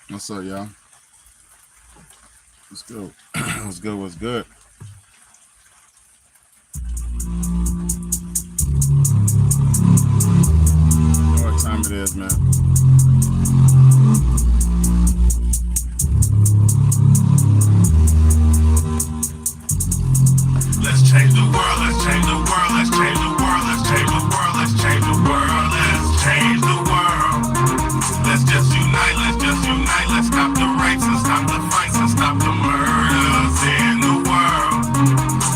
What's up, y'all? What's good? What's good? What's good? You know what time it is, man? Let's change the world, let's change the world, let's change the world, let's change the world, let's change the world, let's change the world. Let's just unite, let's stop the rights and stop the fights and stop the murders in the world.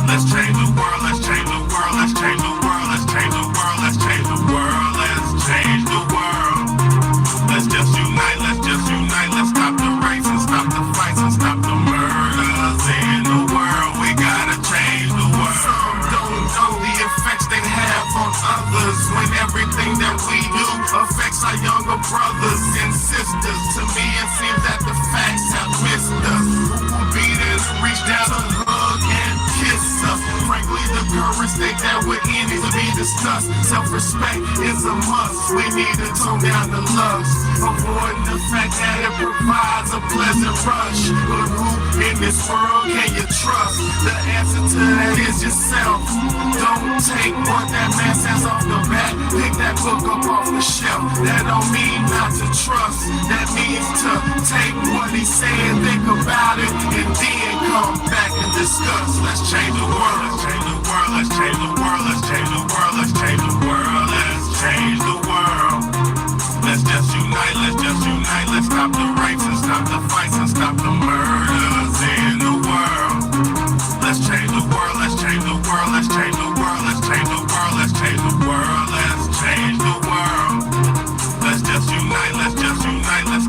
Let's change the world, let's change the world, let's change the world, let's change the world, let's change the world, let's change the world. Let's just unite, let's stop the rights and stop the fights and stop the murders in the world. We gotta change the world. Some don't know the effects they have on others when everything that we do affects our younger brothers and sisters. To me, it seems that the facts have missed us. Who will be there to reach down to hug and kiss us? Frankly, the current state that we're in needs to be discussed. Self-respect is a must. We need to tone down the lust, avoiding the fact that it provides a pleasant rush. But who in this world can you trust? The answer to that is yourself. Don't take what that man says off the bat. Pick that book up off the shelf. That don't mean not to trust. That means to take what he said, think about it, and then come back and discuss. Let's change the world. Let's change the world. Let's change the world. Let's change the world. Let's change the world. Let's change the world. Let's just unite, let's stop the rights and stop the fights and stop the murders in the world. Let's change the world, let's change the world, let's change the world, let's change the world, let's change the world, let's change the world. Let's just unite, let's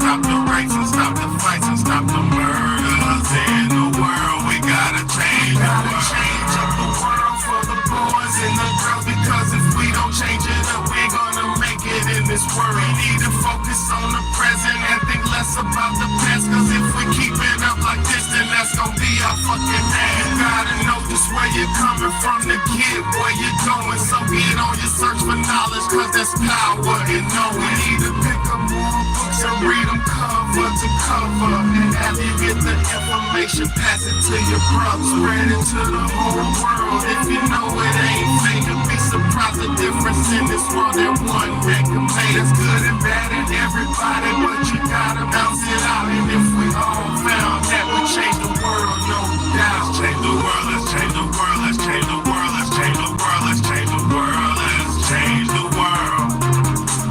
stop the rights and stop the fights and stop the murders in the world. We gotta change the world. Gotta change up the world for the boys and the girls, because if we don't change it up, we're gonna make it in this world. We need to focus on the present and think less about the past, cause if we keep it up like this, then that's gonna be our fucking ass. You gotta know just where you're coming from to get where you're going, so get on your search for knowledge, cause there's power in knowing. We need to pick up more books and read them cover to cover, and as you get the information, pass it to your brother, spread it to the whole world. If you know it ain't fake, you'll be surprised the difference in this world that one man can make. It's good and bad in everybody, but you gotta bounce it out. And if we all found that, we change the world, no doubt. Let's change the world, let's change the world, let's change the world, let's change the world, let's change the world, let's change the world.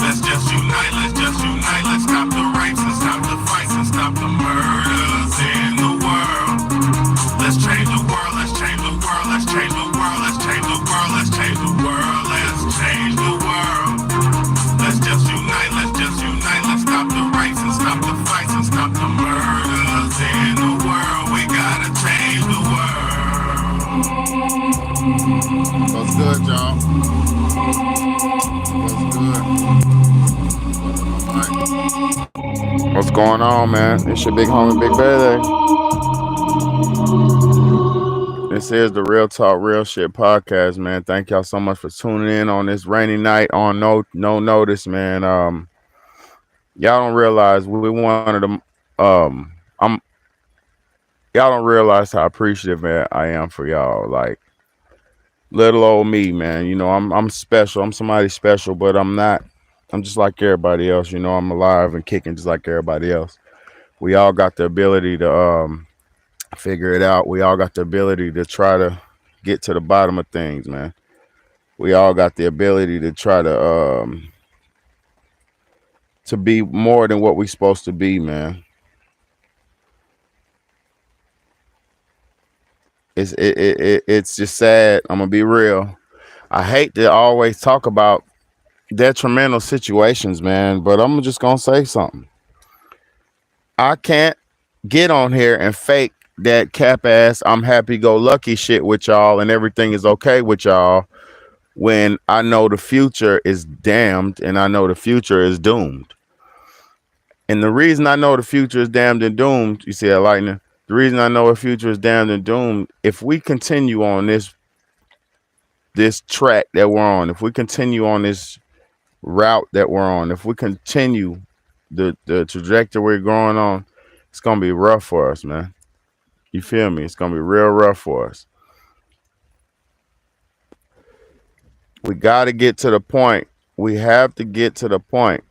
Let's just unite, let's stop the rights and stop the fights and stop the murders in the world. Let's change the world, let's change the world, let's change the world, let's change the world, let's change the world, let's change the world. Let's just unite, let's stop the rights and stop the fights and stop the murders in the world. We gotta change the world. What's good, y'all? What's good? What's going on, man? It's your big homie, Big Bailey. This is the Real Talk, Real Shit podcast, man. Thank y'all so much for tuning in on this rainy night on no notice, man. Y'all don't realize we one of the I'm y'all don't realize how appreciative, man, I am for y'all. Like little old me, man. You know, I'm special. I'm somebody special, but I'm not. I'm just like everybody else. You know, I'm alive and kicking just like everybody else. We all got the ability to figure it out. We all got the ability to try to get to the bottom of things, man. We all got the ability to try to be more than what we supposed to be, man. It's just sad. I'm gonna be real. I hate to always talk about detrimental situations, man, but I'm just gonna say something. I can't get on here and fake that cap ass I'm happy go lucky shit with y'all and everything is okay with y'all when I know the future is damned and I know the future is doomed. And the reason I know the future is damned and doomed, you see that, Lightning? The reason I know the future is damned and doomed, if we continue on this track that we're on, if we continue on this route that we're on, if we continue the trajectory we're going on, it's gonna be rough for us, man. You feel me? It's gonna be real rough for us. We got to get to the point. We have to get to the point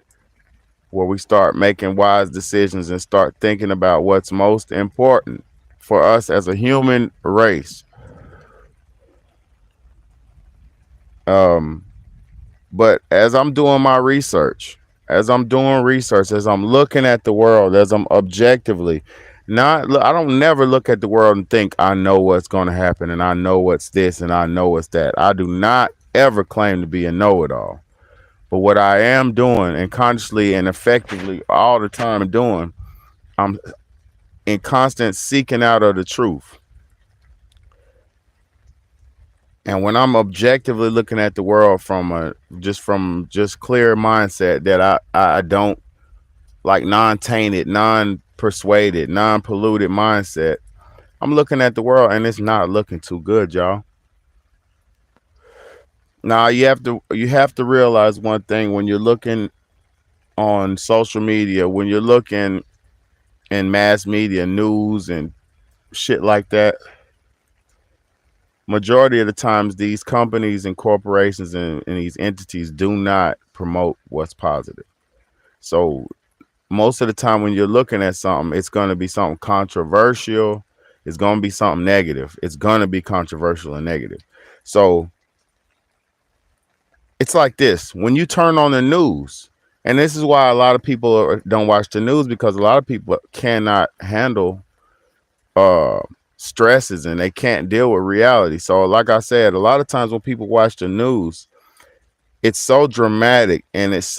where we start making wise decisions and start thinking about what's most important for us as a human race. Um, but as I'm doing my research, as I'm looking at the world, as I'm objectively, I don't never look at the world and think I know what's going to happen and I know what's this and I know what's that. I do not ever claim to be a know-it-all. But what I am doing and consciously and effectively all the time doing, I'm in constant seeking out of the truth. And when I'm objectively looking at the world from just clear mindset that I don't like non-tainted, non-persuaded, non-polluted mindset, I'm looking at the world and it's not looking too good, y'all. Now you have to realize one thing when you're looking on social media, when you're looking in mass media, news and shit like that, majority of the times these companies and corporations and these entities do not promote what's positive. So most of the time when you're looking at something, it's going to be something controversial. It's going to be something negative. It's going to be controversial and negative. So it's like this. When you turn on the news, and this is why a lot of people don't watch the news, because a lot of people cannot handle uh stresses and they can't deal with reality. So like I said, a lot of times when people watch the news, it's so dramatic and it's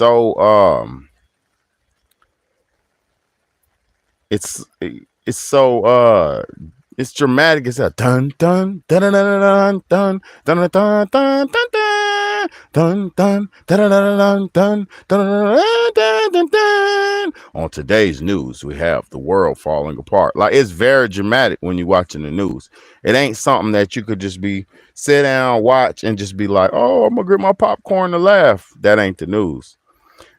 it's so it's dramatic. It's a dun dun dun dun dun dun dun dun dun dun dun dun dun dun dun dun dun dun dun. On today's news, we have the world falling apart. Like, it's very dramatic when you're watching the news. It ain't something that you could just be sit down, watch, and just be like, oh, I'm gonna get my popcorn to laugh. That ain't the news.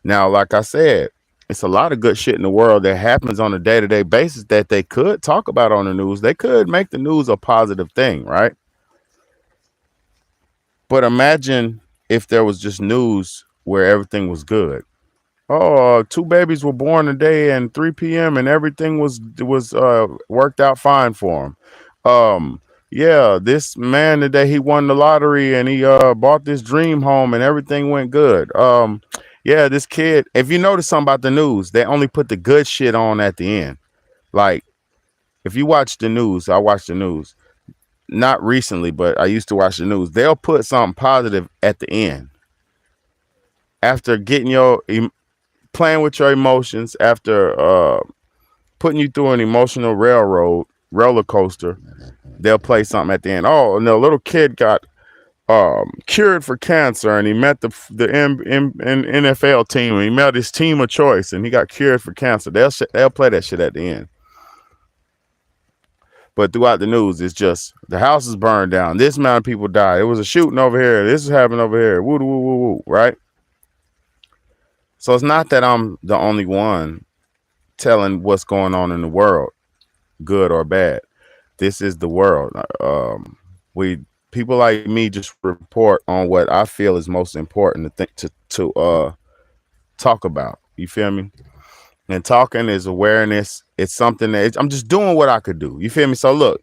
Now, like I said, it's a lot of good shit in the world that happens on a day-to-day basis that they could talk about on the news. They could make the news a positive thing, right? But imagine if there was just news where everything was good. Oh, two babies were born today and 3 p.m. and everything was worked out fine for him. Yeah, this man today, he won the lottery and he bought this dream home and everything went good. Yeah, this kid, if you notice something about the news, they only put the good shit on at the end. Like, if you watch the news, I watch the news. Not recently, but I used to watch the news. They'll put something positive at the end. After getting playing with your emotions, after putting you through an emotional roller coaster, they'll play something at the end. Oh, and the little kid got cured for cancer, and he met the NFL team, and he met his team of choice, and he got cured for cancer. They'll play that shit at the end. But throughout the news, it's just the house is burned down. This amount of people died. It was a shooting over here. This is happening over here. Woo, woo, woo, woo, right? So it's not that I'm the only one telling what's going on in the world, good or bad. This is the world. We people like me just report on what I feel is most important to think to talk about. You feel me? And talking is awareness. It's something that I'm just doing what I could do. You feel me? So look,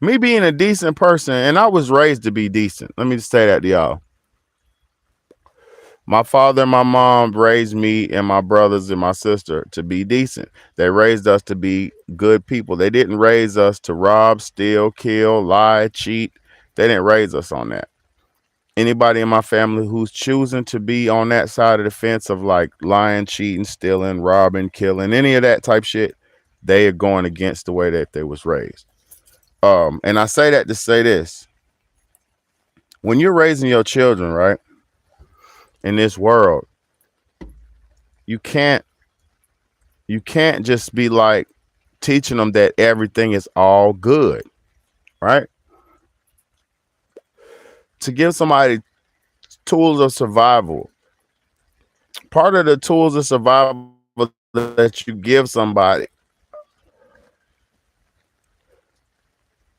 me being a decent person, and I was raised to be decent. Let me just say that to y'all. My father and my mom raised me and my brothers and my sister to be decent. They raised us to be good people. They didn't raise us to rob, steal, kill, lie, cheat. They didn't raise us on that. Anybody in my family who's choosing to be on that side of the fence of like lying, cheating, stealing, robbing, killing, any of that type shit, they are going against the way that they was raised. And I say that to say this. When you're raising your children, right, in this world, you can't just be like teaching them that everything is all good, right? To give somebody tools of survival, Part of the tools of survival that you give somebody,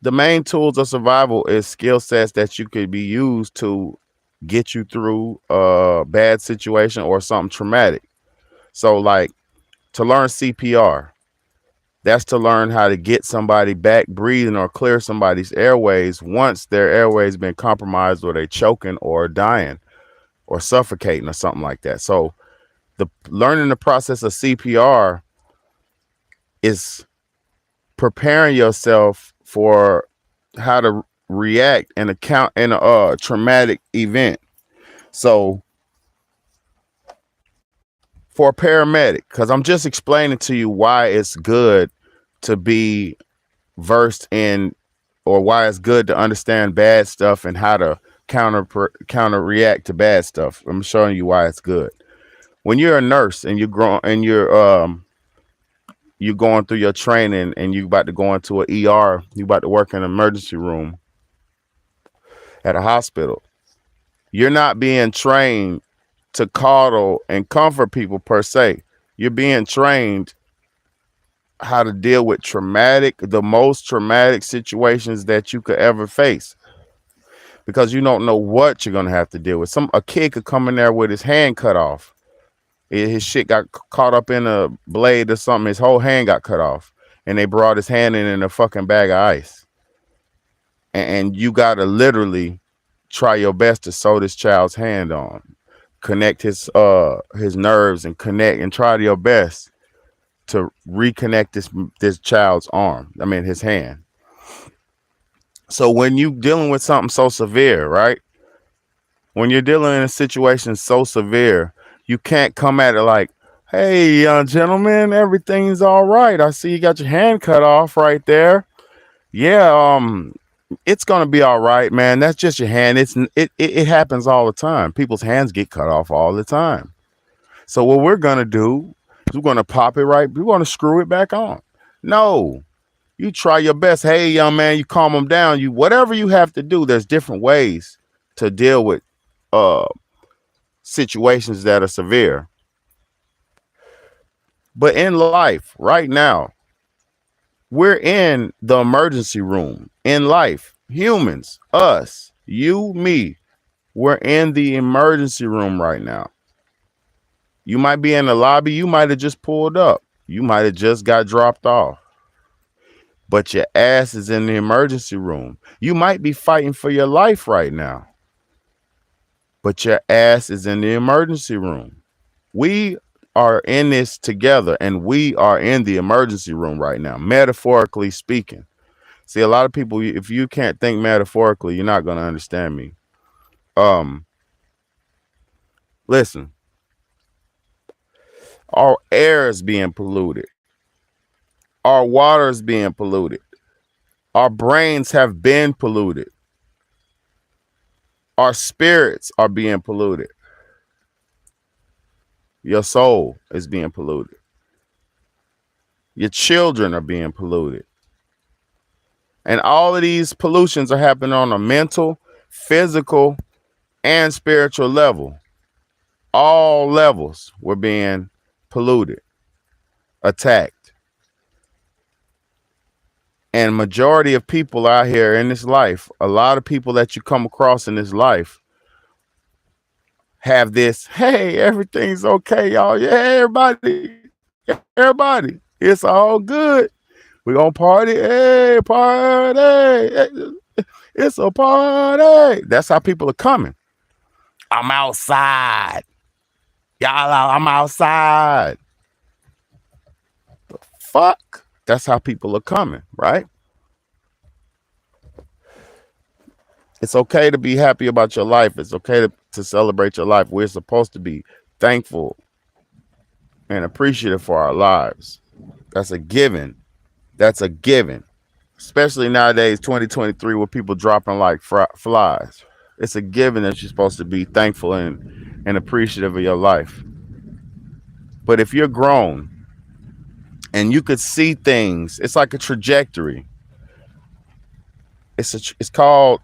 the main tools of survival is skill sets that you could be used to get you through a bad situation or something traumatic. So, like to learn CPR, that's to learn how to get somebody back breathing or clear somebody's airways once their airways been compromised or they choking or dying or suffocating or something like that. So, the learning the process of CPR is preparing yourself for how to react and account in a traumatic event. So for a paramedic, because I'm just explaining to you why it's good to be versed in, or why it's good to understand bad stuff and how to counter react to bad stuff. I'm showing you why it's good. When you're a nurse and you're going through your training and you about to go into an ER, you about to work in an emergency room at a hospital. You're not being trained to coddle and comfort people per se. You're being trained how to deal with the most traumatic situations that you could ever face, because you don't know what you're gonna have to deal with. A kid could come in there with his hand cut off. His shit got caught up in a blade or something. His whole hand got cut off, and they brought his hand in a fucking bag of ice. And you gotta literally try your best to sew this child's hand on, connect his nerves and connect and try your best to reconnect this child's arm. I mean his hand. So when you dealing with something so severe, right? When you're dealing in a situation so severe, you can't come at it like, hey, young gentleman, everything's all right. I see you got your hand cut off right there. Yeah, it's gonna be all right, man. That's just your hand. It happens all the time. People's hands get cut off all the time. So what we're gonna do is we're gonna pop it right. We're gonna screw it back on. No, you try your best. Hey, young man, you calm them down. You whatever you have to do. There's different ways to deal with situations that are severe. But in life, right now, we're in the emergency room. In life, humans, us, you, me, we're in the emergency room right now. You might be in the lobby. You might have just pulled up. You might have just got dropped off. But your ass is in the emergency room. You might be fighting for your life right now. But your ass is in the emergency room. We are in this together, and we are in the emergency room right now, metaphorically speaking. See, a lot of people, if you can't think metaphorically, you're not going to understand me. Listen, our air is being polluted. Our water is being polluted. Our brains have been polluted. Our spirits are being polluted. Your soul is being polluted. Your children are being polluted. And all of these pollutions are happening on a mental, physical, and spiritual level. All levels were being polluted, attacked. And majority of people out here in this life, a lot of people that you come across in this life have this, hey, everything's okay, y'all. Yeah, everybody, it's all good. We're gonna party. Hey, party. It's a party. That's how people are coming. I'm outside. Y'all, I'm outside. The fuck? That's how people are coming, right? It's okay to be happy about your life. It's okay to celebrate your life. We're supposed to be thankful and appreciative for our lives. That's a given. That's a given. Especially nowadays, 2023, where people dropping like flies. It's a given that you're supposed to be thankful and appreciative of your life. But if you're grown and you could see things, it's like a trajectory. It's called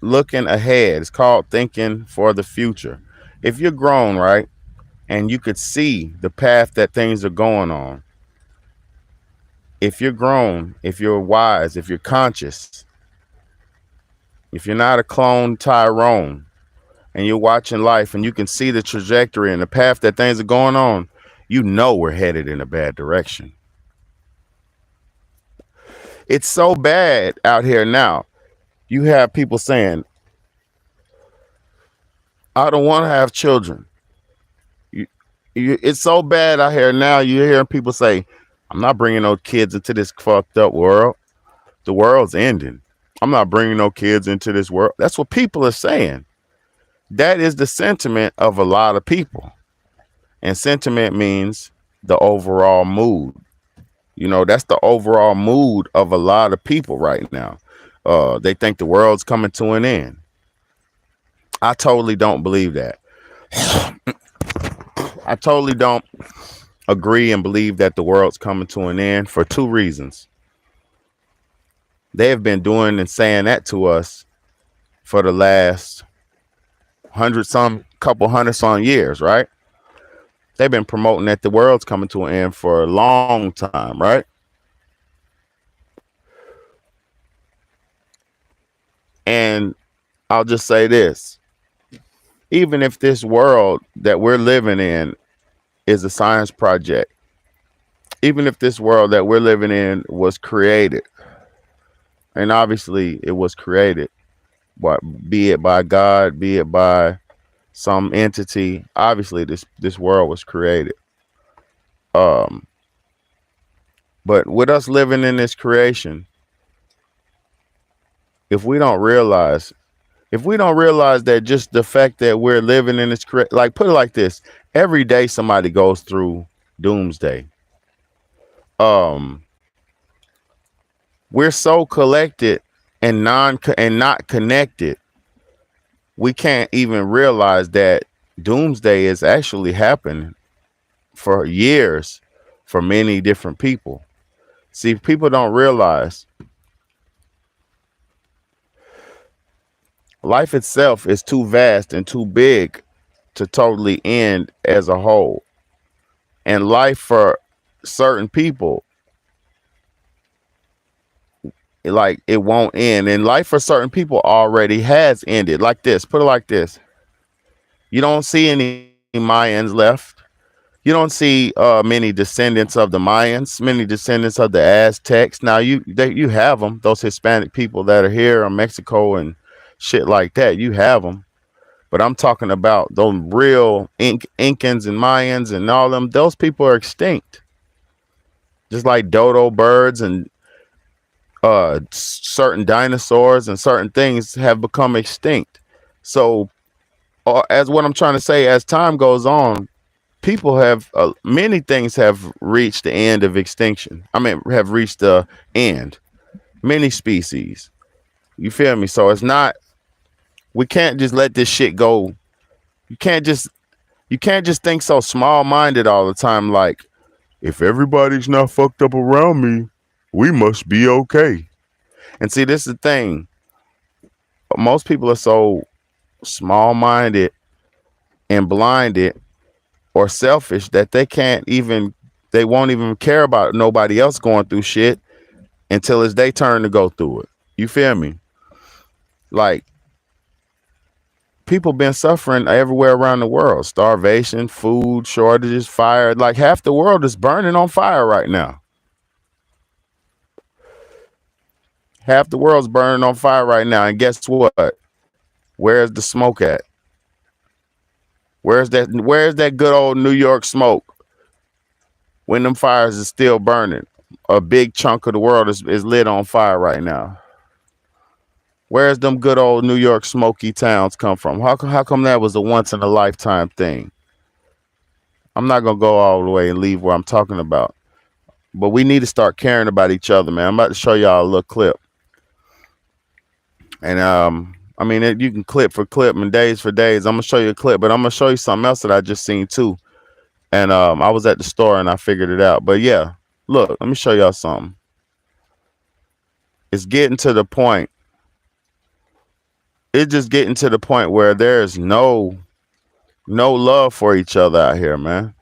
looking ahead. It's called thinking for the future. If you're grown, right, and you could see the path that things are going on. If you're grown, if you're wise, if you're conscious, if you're not a clone Tyrone, and you're watching life and you can see the trajectory and the path that things are going on, you know we're headed in a bad direction. It's so bad out here now. You have people saying, I don't want to have children. You, it's so bad out here now. You're hearing people say, I'm not bringing no kids into this fucked up world. The world's ending. I'm not bringing no kids into this world. That's what people are saying. That is the sentiment of a lot of people. And sentiment means the overall mood. You know, that's the overall mood of a lot of people right now. They think the world's coming to an end. I totally don't believe that. I totally don't agree and believe that the world's coming to an end for two reasons. They have been doing and saying that to us for the last couple hundred some years, right? They've been promoting that the world's coming to an end for a long time, right? And I'll just say this. Even if this world that we're living in is a science project, even if this world that we're living in was created, and obviously it was created, but be it by God, be it by some entity, obviously this world was created. Um, but with us living in this creation, if we don't realize that just the fact that we're living in this like, put it like this, every day somebody goes through doomsday. Um, we're so collected and not connected, we can't even realize that doomsday is actually happening for years for many different people. See, people don't realize life itself is too vast and too big to totally end as a whole. And life for certain people, like, it won't end. And life for certain people already has ended. Like this, put it like this. You don't see any Mayans left. You don't see many descendants of the Mayans, many descendants of the Aztecs. Now you have them, those Hispanic people that are here in Mexico and shit like that. You have them, but I'm talking about those real Incans and Mayans and all them. Those people are extinct, just like dodo birds and certain dinosaurs and certain things have become extinct. So, as what I'm trying to say, as time goes on, people have many things have reached the end of extinction. I mean, have reached the end. Many species. You feel me? So it's not. We can't just let this shit go. You can't just think so small-minded all the time. Like, if everybody's not fucked up around me, we must be okay. And see, this is the thing. Most people are so small-minded and blinded or selfish that they won't even care about nobody else going through shit until it's their turn to go through it. You feel me? Like, people been suffering everywhere around the world. Starvation, food shortages, fire. Like, half the world is burning on fire right now. Half the world's burning on fire right now. And guess what? Where's the smoke at? Where's that good old New York smoke when them fires is still burning? A big chunk of the world is lit on fire right now. Where's them good old New York smoky towns come from? How come that was a once in a lifetime thing? I'm not going to go all the way and leave where I'm talking about. But we need to start caring about each other, man. I'm about to show y'all a little clip. And I mean, you can clip for clip and days for days. I'm going to show you a clip, but I'm going to show you something else that I just seen too. And I was at the store and I figured it out. But yeah, look, let me show y'all something. It's getting to the point. It's just getting to the point where there's no No love for each other out here, man.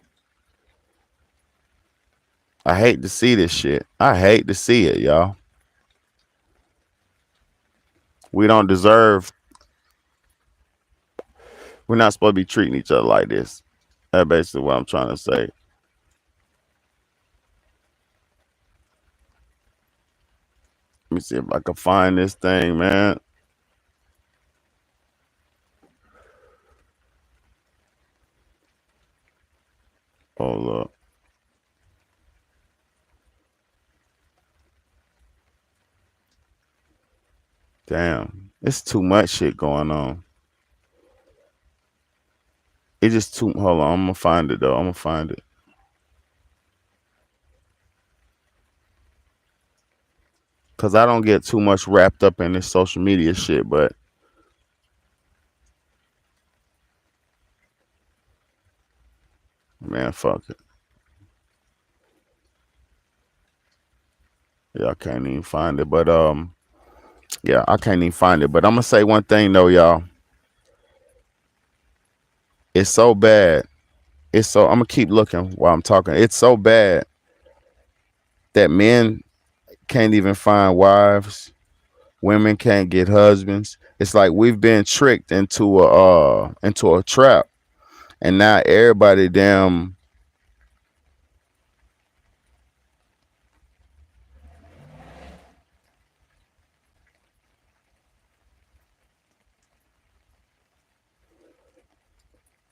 I hate to see this shit. I hate to see it, y'all. We don't deserve. We're not supposed to be treating each other like this. That's basically what I'm trying to say. Let me see if I can find this thing, man. Hold up. Damn. It's too much shit going on. It's just too. Hold on. I'm going to find it, though. I'm going to find it. Because I don't get too much wrapped up in this social media shit, but. Man, fuck it. Yeah, I can't even find it, but yeah, I can't even find it. But I'm gonna say one thing though, y'all. It's so bad. It's so I'm gonna keep looking while I'm talking. It's so bad that men can't even find wives. Women can't get husbands. It's like we've been tricked into a trap, and now everybody damn.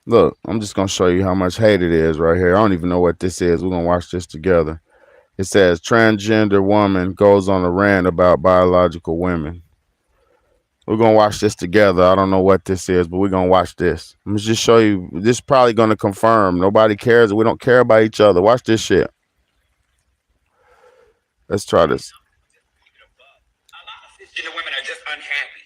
Look, I'm just gonna show you how much hate it is right here. I don't even know what this is. We're gonna watch this together. It says transgender woman goes on a rant about biological women. We're gonna watch this together. I don't know what this is, but we're gonna watch this. I'm gonna just show you. This is probably gonna confirm nobody cares. We don't care about each other. Watch this shit. Let's try this. A lot of cisgender women are just unhappy.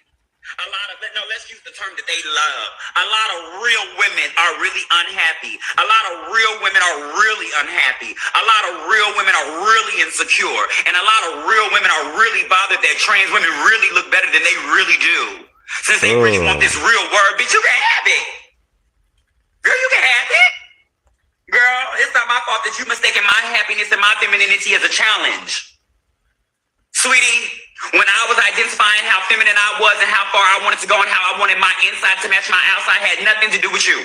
A lot of no, let's use the term that they love. A lot of real women are really unhappy. A lot of real women are really unhappy. A lot of real women are really insecure. And a lot of real women are really bothered that trans women really look better than they really do. Since they really want this real word, bitch, you can have it. Girl, you can have it. Girl, it's not my fault that you mistaken my happiness and my femininity as a challenge. Sweetie, when I was identifying how feminine I was and how far I wanted to go and how I wanted my inside to match my outside had nothing to do with you.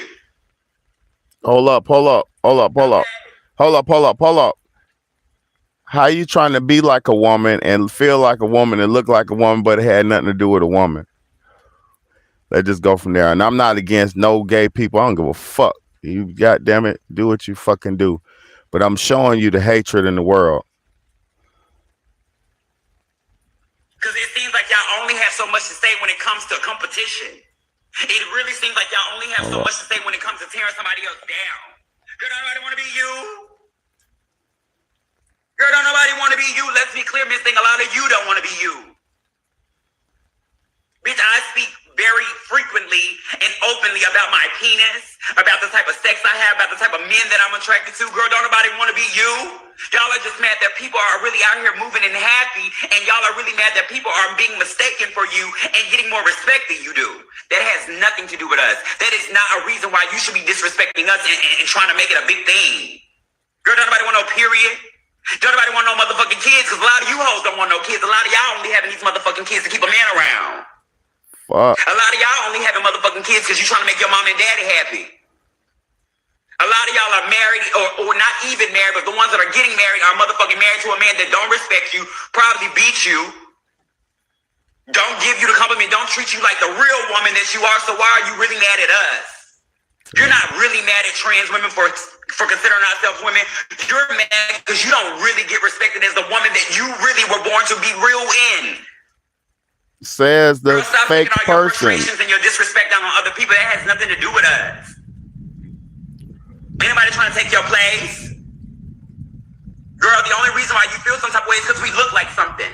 Hold up. How you trying to be like a woman and feel like a woman and look like a woman, but it had nothing to do with a woman? Let's just go from there. And I'm not against no gay people. I don't give a fuck. You goddamn it, do what you fucking do. But I'm showing you the hatred in the world. Because it seems like y'all only have so much to say when it comes to a competition. It really seems like y'all only have so much to say when it comes to tearing somebody else down. Girl, don't nobody want to be you. Girl, don't nobody want to be you. Let's be clear, Miss Thing. A lot of you don't want to be you. Bitch, I speak very frequently and openly about my penis, about the type of sex I have, about the type of men that I'm attracted to. Girl, don't nobody want to be you. Y'all are just mad that people are really out here moving and happy, and y'all are really mad that people are being mistaken for you and getting more respect than you do. That has nothing to do with us. That is not a reason why you should be disrespecting us and trying to make it a big thing. Girl, don't nobody want no period. Don't nobody want no motherfucking kids, because a lot of you hoes don't want no kids. A lot of y'all only having these motherfucking kids to keep a man around. Fuck. A lot of y'all only having motherfucking kids because you're trying to make your mom and daddy happy. A lot of y'all are married or not even married, but the ones that are getting married are motherfucking married to a man that don't respect you, probably beat you, don't give you the compliment, don't treat you like the real woman that you are. So why are you really mad at us? You're not really mad at trans women for considering ourselves women. You're mad because you don't really get respected as the woman that you really were born to be real in. Says the fake person. Your frustrations and your disrespect down on other people, that has nothing to do with us. Anybody trying to take your place? Girl, the only reason why you feel some type of way is because we look like something.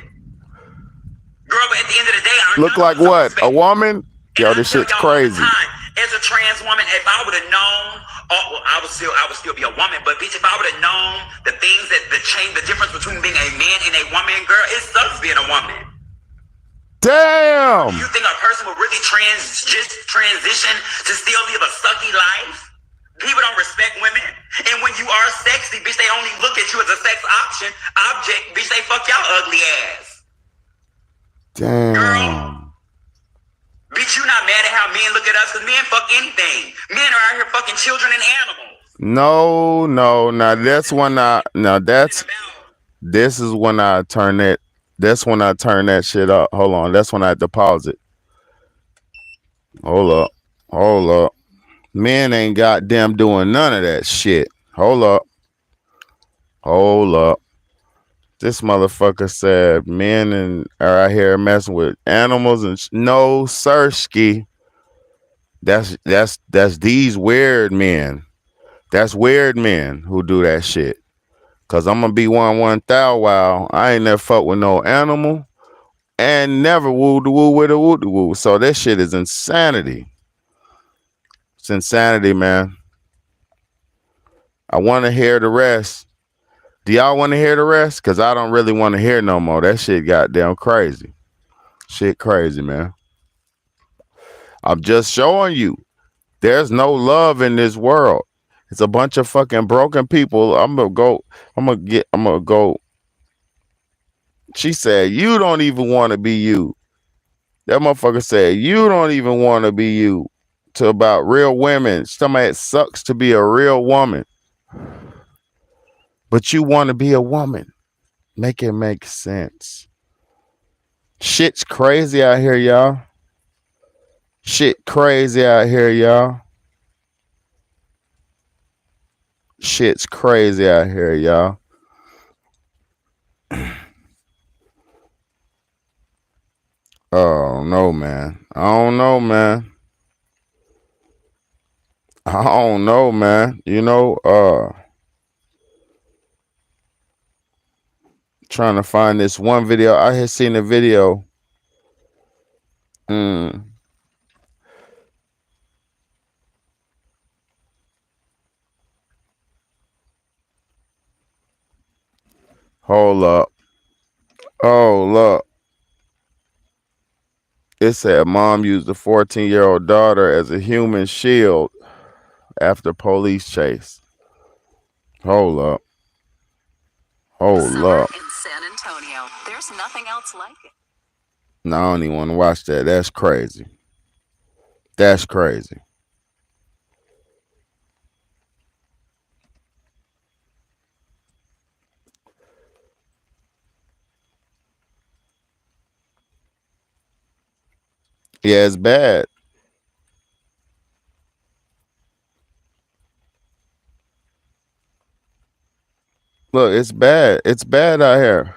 Girl, but at the end of the day, look like what? A woman? Yo, this shit's crazy. As a trans woman, if I would have known, I would still be a woman. But bitch, if I would have known the things that the difference between being a man and a woman, girl, it sucks being a woman. Damn. You think a person will really just transition to still live a sucky life? People don't respect women. And when you are sexy, bitch, they only look at you as a sex object, bitch, they fuck y'all ugly ass. Damn. Girl, bitch, you not mad at how men look at us, because men fuck anything. Men are out here fucking children and animals. No. Now that's when this is when I turn that. That's when I turn that shit up. Hold on. That's when I deposit. Hold up. Men ain't goddamn doing none of that shit. Hold up. This motherfucker said men are out here messing with animals and no, sirski. That's these weird men. That's weird men who do that shit. Cause I'm gonna be one thou wow. I ain't never fuck with no animal and never woo woo with a woo woo. So that shit is insanity. It's insanity, man. I want to hear the rest. Do y'all want to hear the rest? Cause I don't really want to hear no more. That shit goddamn crazy. Shit crazy, man. I'm just showing you. There's no love in this world. It's a bunch of fucking broken people. I'm gonna go. She said, you don't even want to be you. That motherfucker said, you don't even want to be you. To about real women. Somebody, it sucks to be a real woman. But you want to be a woman. Make it make sense. Shit's crazy out here, y'all. Shit crazy out here, y'all. Shit's crazy out here, y'all. Oh no, man. I don't know, man. You know, trying to find this one video. I had seen a video. Hold up. Oh, look. It said mom used a 14-year-old daughter as a human shield after police chase. Hold up. Summer in San Antonio. There's nothing else like it. No, I don't even want to watch that. That's crazy. That's crazy. Yeah, it's bad. Look, it's bad. It's bad out here.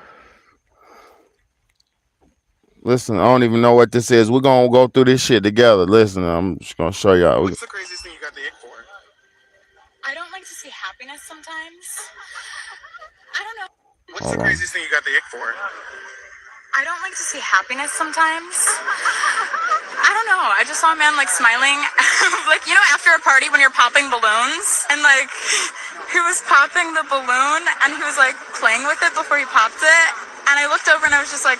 Listen, I don't even know what this is. We're going to go through this shit together. Listen, I'm just going to show y'all. What's the craziest thing you got the ick for? I don't like to see happiness sometimes. I don't know. What's the craziest thing you got the ick for? I don't like to see happiness sometimes. I don't know. I just saw a man like smiling, like, you know, after a party when you're popping balloons, and like he was popping the balloon and he was like playing with it before he popped it. And I looked over and I was just like,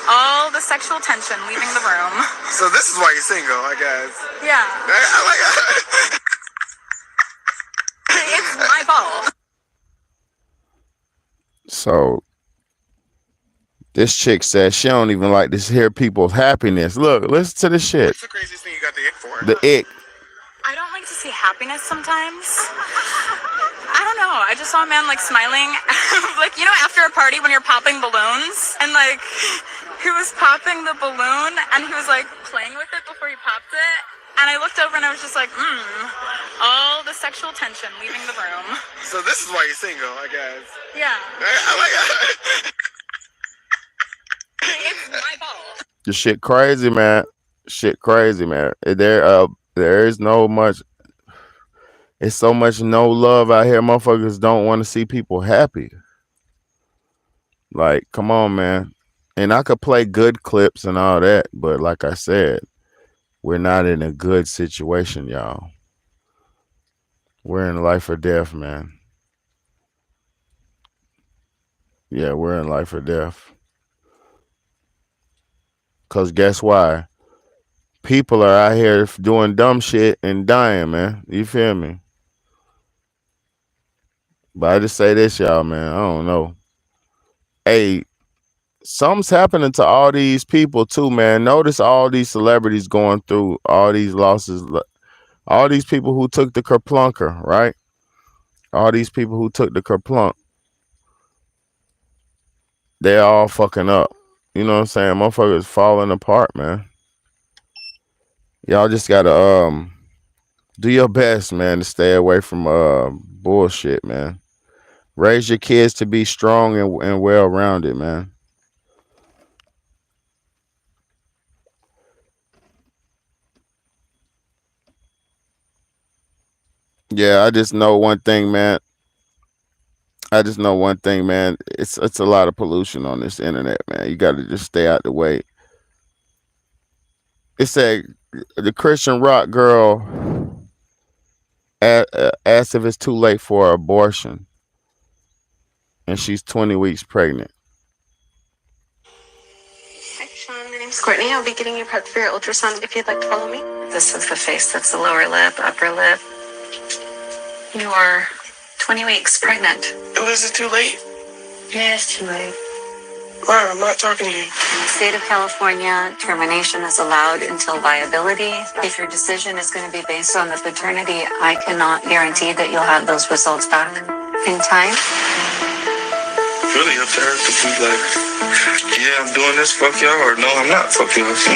all the sexual tension leaving the room. So this is why you're single, I guess. Yeah. I like that. It's my fault. So this chick says she don't even like to hear people's happiness. Look, listen to the shit. What's the craziest thing you got the ick for? The ick. I don't like to see happiness sometimes. I don't know. I just saw a man like smiling, like, you know, after a party when you're popping balloons, and like he was popping the balloon and he was like playing with it before he popped it. And I looked over and I was just like, all the sexual tension leaving the room. So this is why you're single, I guess. Yeah. I like that. It's my fault. The shit crazy, man. Shit crazy, man. There is no much. It's so much no love out here. Motherfuckers don't want to see people happy. Like, come on, man. And I could play good clips and all that, but like I said, we're not in a good situation, y'all. We're in life or death, man. Yeah, we're in life or death. Cause guess why? People are out here doing dumb shit and dying, man. You feel me? But I just say this, y'all, man. I don't know. Hey, something's happening to all these people too, man. Notice all these celebrities going through all these losses. All these people who took the kerplunker, right? All these people who took the kerplunk, they all fucking up. You know what I'm saying? Motherfuckers falling apart, man. Y'all just gotta do your best, man, to stay away from bullshit, man. Raise your kids to be strong and well rounded, man. Yeah, I just know one thing, man. I just know one thing, man. It's a lot of pollution on this internet, man. You got to just stay out the way. It said the Christian rock girl asked if it's too late for abortion, and she's 20 weeks pregnant. Hi, Sean. My name's Courtney. I'll be getting you prepped for your ultrasound if you'd like to follow me. This is the face. That's the lower lip, upper lip. You are 20 weeks pregnant. Oh, is it too late? Yeah, it's too late. Mom, I'm not talking to you. In the state of California, termination is allowed until viability. If your decision is going to be based on the paternity, I cannot guarantee that you'll have those results back in time. It's really up to her to be like, yeah, I'm doing this, fuck y'all, or no, I'm not, fuck y'all. So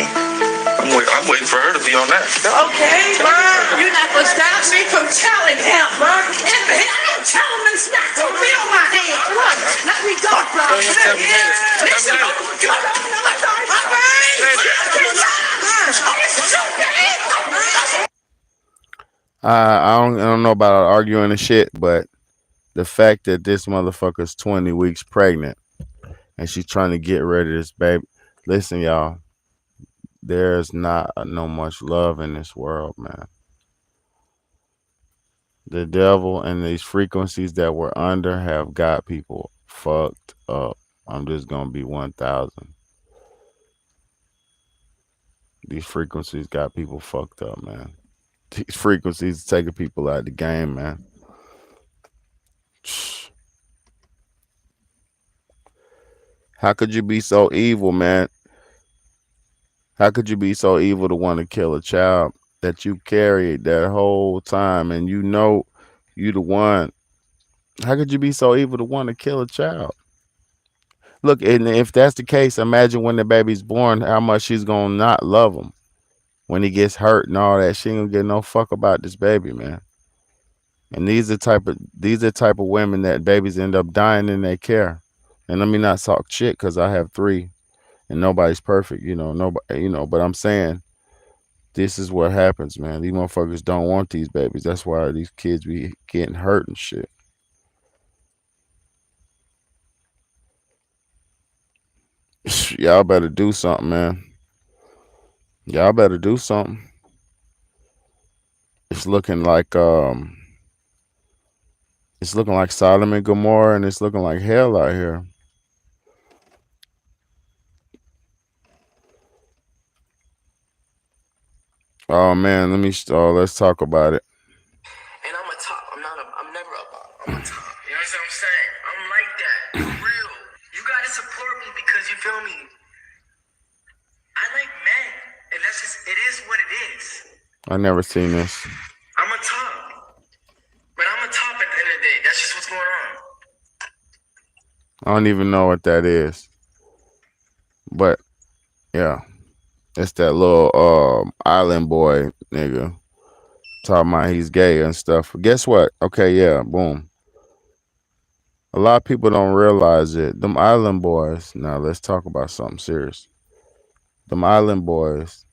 I'm waiting for her to be on that. Okay, Mom, you're not going to stop me from telling him, Mom. If I don't tell him, it's not going to be on my head. Look, let me go, bro. I don't know about arguing and shit, but the fact that this motherfucker's 20 weeks pregnant and she's trying to get rid of this baby. Listen, y'all, there's not no much love in this world, man. The devil and these frequencies that we're under have got people fucked up. I'm just gonna be 1,000. These frequencies got people fucked up, man. These frequencies taking people out of the game, man. How could you be so evil, man? How could you be so evil to want to kill a child that you carried that whole time and you know you the one? How could you be so evil to want to kill a child? Look, and if that's the case, imagine when the baby's born, how much she's gonna not love him when he gets hurt and all that. She ain't gonna get no fuck about this baby, man. And these are type of women that babies end up dying in their care. And let me not talk shit because I have 3, and nobody's perfect, nobody, But I'm saying this is what happens, man. These motherfuckers don't want these babies. That's why these kids be getting hurt and shit. Y'all better do something, man. Y'all better do something. It's looking like Sodom and Gomorrah, and it's looking like hell out here. Oh man, let's talk about it. And I'm a top. I'm never a bottom. I'm a top. You know what I'm saying? I'm like that. For real. You gotta support me because you feel me. I like men. And that's just, it is what it is. I never seen this. I'm a top. But I'm a top at the end of the day. That's just what's going on. I don't even know what that is. But yeah. It's that little island boy nigga talking about he's gay and stuff. Guess what? Okay, yeah, boom. A lot of people don't realize it. Them island boys. Now let's talk about something serious. Them island boys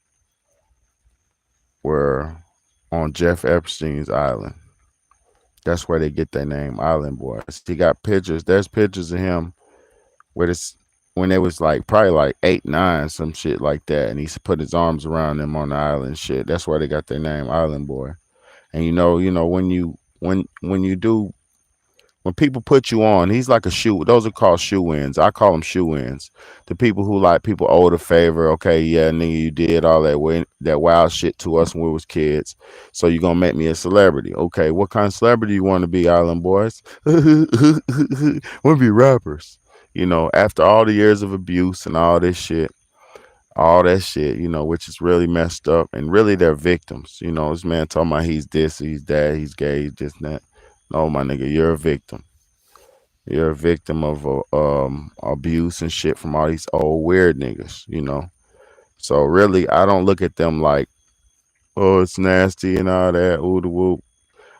were on Jeff Epstein's island. That's where they get their name, Island Boys. He got pictures. There's pictures of him with his when they was probably 8, 9, some shit like that, and he's put his arms around them on the island shit. That's why they got their name, Island Boy. And when you do When people put you on, he's like a shoe. Those are called shoe-ins. I call them shoe-ins. The people who like people owe the favor. Okay, yeah, nigga, you did all that wild shit to us when we was kids. So you gonna make me a celebrity? Okay, what kind of celebrity you want to be, Island Boys? Want to be rappers? After all the years of abuse and all this shit, all that shit, which is really messed up, and really they're victims. This man talking about he's this, he's that, he's gay, he's this and that. No, my nigga, you're a victim. You're a victim of abuse and shit from all these old weird niggas. So really, I don't look at them like, oh, it's nasty and all that, ooh the whoop.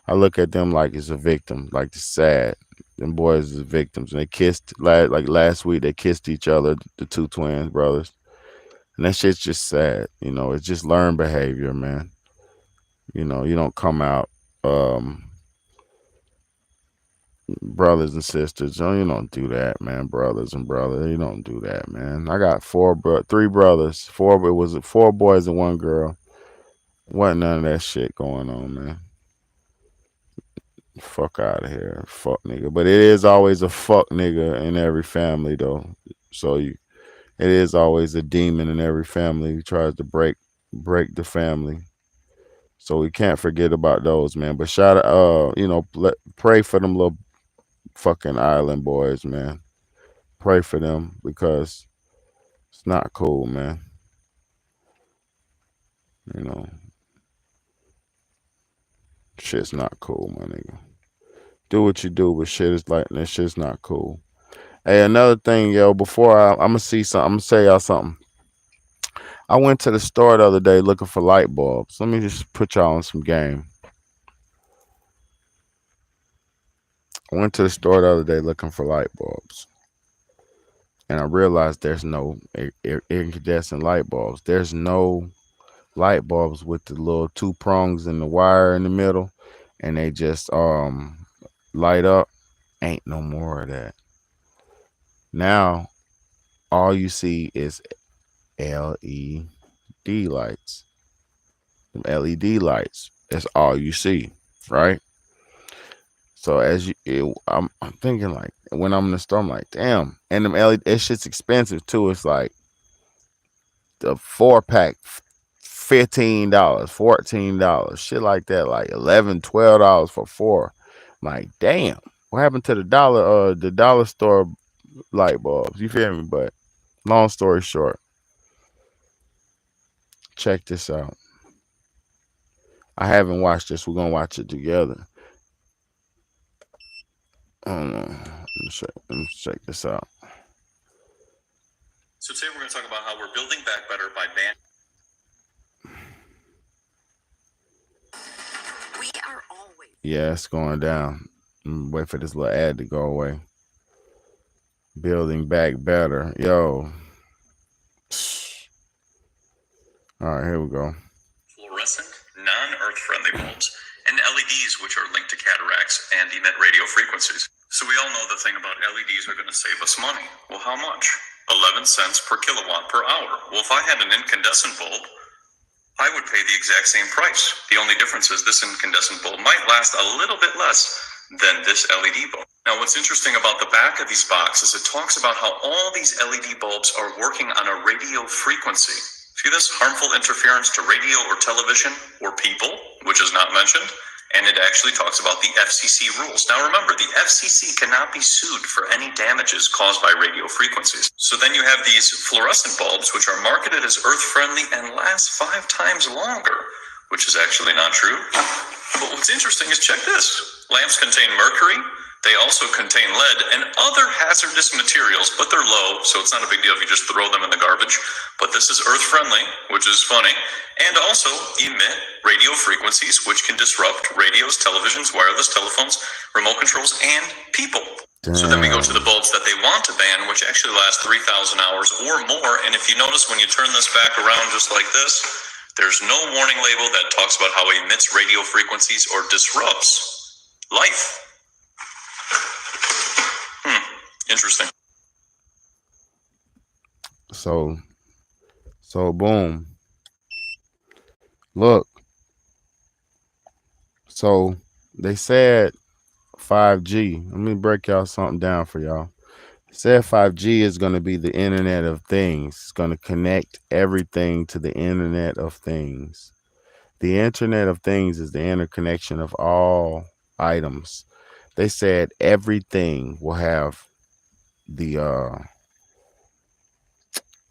I look at them like it's a victim, like it's sad. Them boys is victims, and they kissed like last week. They kissed each other, the two twins brothers, and that shit's just sad. It's just learned behavior, man. You don't come out. Brothers and sisters, you don't do that, man. Brothers and brothers, you don't do that, man. I got three brothers. It was 4 boys and 1 girl. Wasn't none of that shit going on, man. Fuck out of here, fuck nigga. But it is always a fuck nigga in every family, though. So it is always a demon in every family who tries to break the family. So we can't forget about those, man. But shout out, pray for them little fucking island boys, man. Pray for them because it's not cool, man. Shit's not cool, my nigga. Do what you do, but shit is like that. Shit's not cool. Hey, another thing, yo. Before I'm gonna see something, I'm gonna say y'all something. I went to the store the other day looking for light bulbs. Let me just put y'all on some game. I went to the store the other day looking for light bulbs, and I realized there's no incandescent light bulbs. There's no light bulbs with the little 2 prongs and the wire in the middle, and they just light up. Ain't no more of that. Now, all you see is LED lights. Them LED lights. That's all you see, right? So I'm thinking like when I'm in the store, I'm like, damn. And them LED, that shit's expensive too. It's like the 4-pack, $15, $14, shit like that, like $11, $12 for 4. I'm like, damn. What happened to the dollar store light bulbs? You feel me? But long story short, check this out. I haven't watched this. We're gonna watch it together. Let me check this out. So today we're going to talk about how we're building back better by We are always. Yeah, it's going down. Wait for this little ad to go away. Building back better. Yo. All right, here we go. fluorescent, non-earth friendly bulbs, and LEDs, which are linked to cataracts and emit radio frequencies. So we all know the thing about LEDs are going to save us money. Well, how much? 11 cents per kilowatt per hour. Well, if I had an incandescent bulb, I would pay the exact same price. The only difference is this incandescent bulb might last a little bit less than this LED bulb. Now, what's interesting about the back of these boxes, it talks about how all these LED bulbs are working on a radio frequency. See this? Harmful interference to radio or television or people, which is not mentioned. And it actually talks about the FCC rules. Now remember, the FCC cannot be sued for any damages caused by radio frequencies. So then you have these fluorescent bulbs, which are marketed as earth-friendly and last 5 times longer, which is actually not true. But what's interesting is check this. Lamps contain mercury. They also contain lead and other hazardous materials, but they're low, so it's not a big deal if you just throw them in the garbage. But this is earth-friendly, which is funny, and also emit radio frequencies, which can disrupt radios, televisions, wireless telephones, remote controls, and people. Damn. So then we go to the bulbs that they want to ban, which actually last 3,000 hours or more. And if you notice, when you turn this back around just like this, there's no warning label that talks about how it emits radio frequencies or disrupts life. Interesting. So boom. Look. So they said 5G. Let me break y'all something down for y'all. It said 5G is going to be the Internet of Things. It's going to connect everything to the Internet of Things. The Internet of Things is the interconnection of all items. They said everything will have the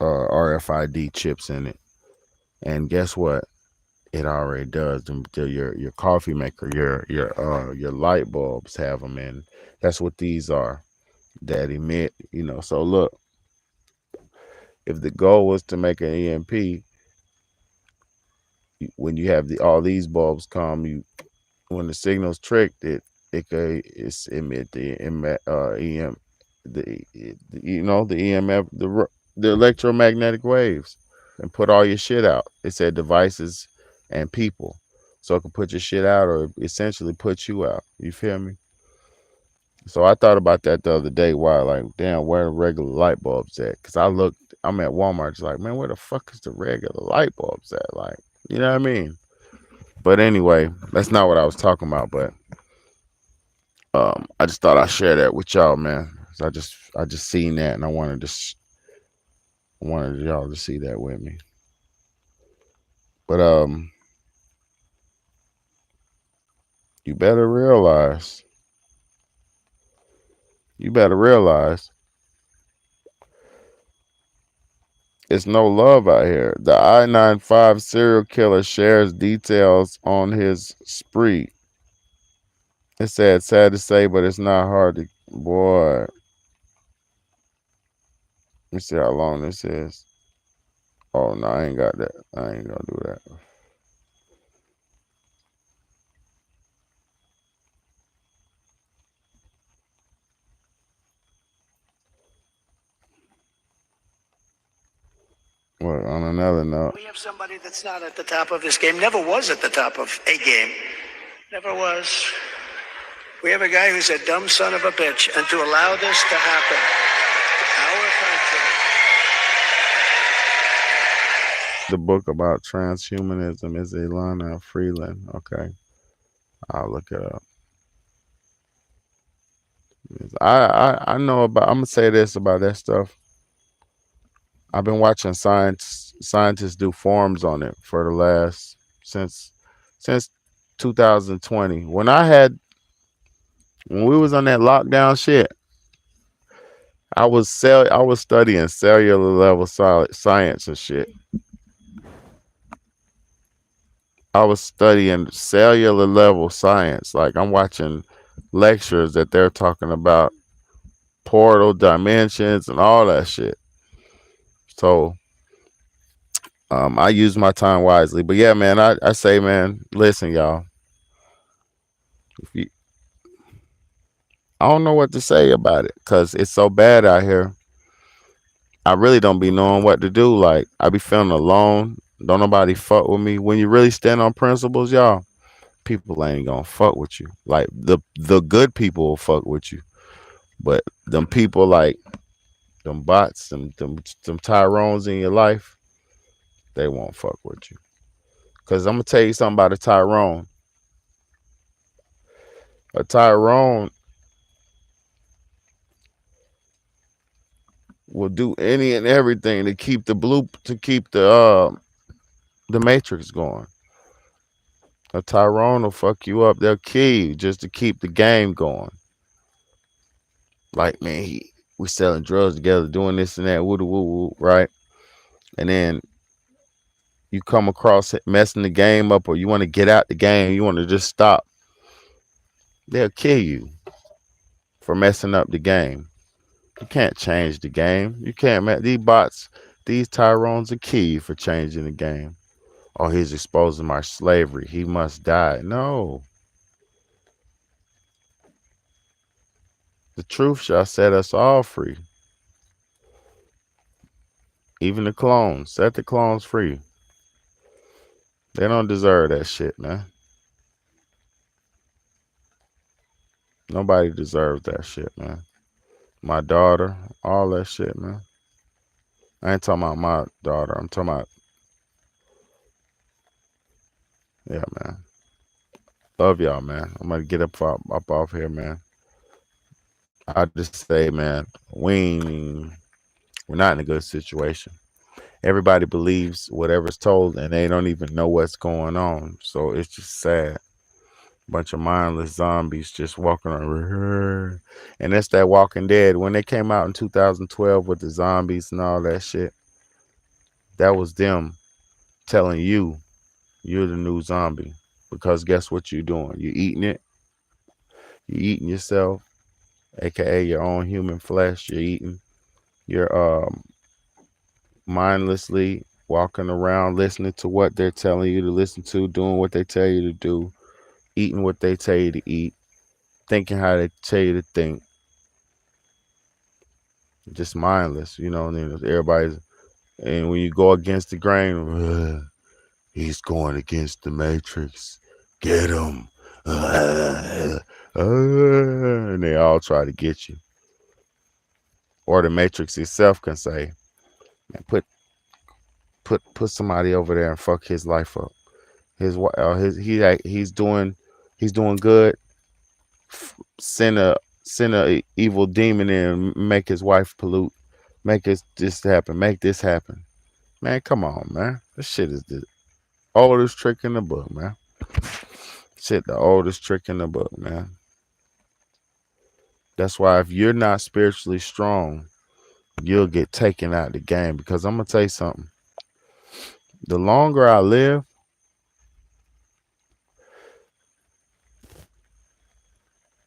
RFID chips in it. And guess what? It already does. Your coffee maker, your light bulbs have them in. That's what these are that emit. So look, if the goal was to make an EMP, when you have all these bulbs come, when the signal's tricked, it could emit the EM the EMF, the electromagnetic waves, and put all your shit out. It said devices and people, so it can put your shit out or essentially put you out. You feel me? So I thought about that the other day. Why, like, damn, where the regular light bulbs at? Because I'm at Walmart, just like, man, where the fuck is the regular light bulbs at? Like, you know what I mean? But anyway, that's not what I was talking about. But I just thought I'd share that with y'all, man. I just seen that, and I wanted y'all to see that with me. But you better realize it's no love out here. The I-95 serial killer shares details on his spree. It said, sad to say, but it's not hard to, boy. Let me see how long this is. Oh, no, I ain't got that. I ain't gonna do that. Well, on another note, we have somebody that's not at the top of his game, never was at the top of a game, never was. We have a guy who's a dumb son of a bitch, and to allow this to happen, our country. The book about transhumanism is Ilana Freeland. Okay, I'll look it up. I know about. I'm gonna say this about that stuff. I've been watching scientists do forums on it for the last since 2020. When we was on that lockdown shit, I was studying cellular level science and shit. I was studying cellular level science. Like, I'm watching lectures that they're talking about portal dimensions and all that shit. So I use my time wisely. But yeah, man, I say, man, listen, y'all. I don't know what to say about it because it's so bad out here. I really don't be knowing what to do. Like, I be feeling alone. Don't nobody fuck with me. When you really stand on principles, y'all, people ain't gonna fuck with you. Like, the good people will fuck with you. But them people like them bots, them Tyrones in your life, they won't fuck with you. Because I'm going to tell you something about a Tyrone. A Tyrone will do any and everything to keep the matrix going. A Tyrone will fuck you up. They'll kill you just to keep the game going. Like, man, we selling drugs together, doing this and that, woo woo woo, right? And then you come across it messing the game up, or you want to get out the game, you want to just stop. They'll kill you for messing up the game. You can't change the game. You can't. These bots, these Tyrones will kill you for changing the game. Oh, he's exposing my slavery. He must die. No. The truth shall set us all free. Even the clones. Set the clones free. They don't deserve that shit, man. Nobody deserves that shit, man. My daughter, all that shit, man. I ain't talking about my daughter. I'm talking about, yeah, man. Love y'all, man. I'm gonna get up off here, man. I just say, man, we're not in a good situation. Everybody believes whatever's told, and they don't even know what's going on. So it's just sad. Bunch of mindless zombies just walking around. And that's that Walking Dead. When they came out in 2012 with the zombies and all that shit, that was them telling you you're the new zombie. Because guess what you're doing? You're eating it. You're eating yourself, aka your own human flesh. You're eating. You're mindlessly walking around listening to what they're telling you to listen to, doing what they tell you to do, eating what they tell you to eat, thinking how they tell you to think. Just mindless, you know. And then everybody's, and when you go against the grain, he's going against the Matrix. Get him. And they all try to get you. Or the Matrix itself can say, man, put somebody over there and fuck his life up. He's doing good. Send a evil demon in and make his wife pollute. Make this happen. Make this happen. Man, come on, man. This shit is the oldest trick in the book, man. Shit, the oldest trick in the book, man. That's why if you're not spiritually strong, you'll get taken out of the game. Because I'm gonna tell you something. The longer I live,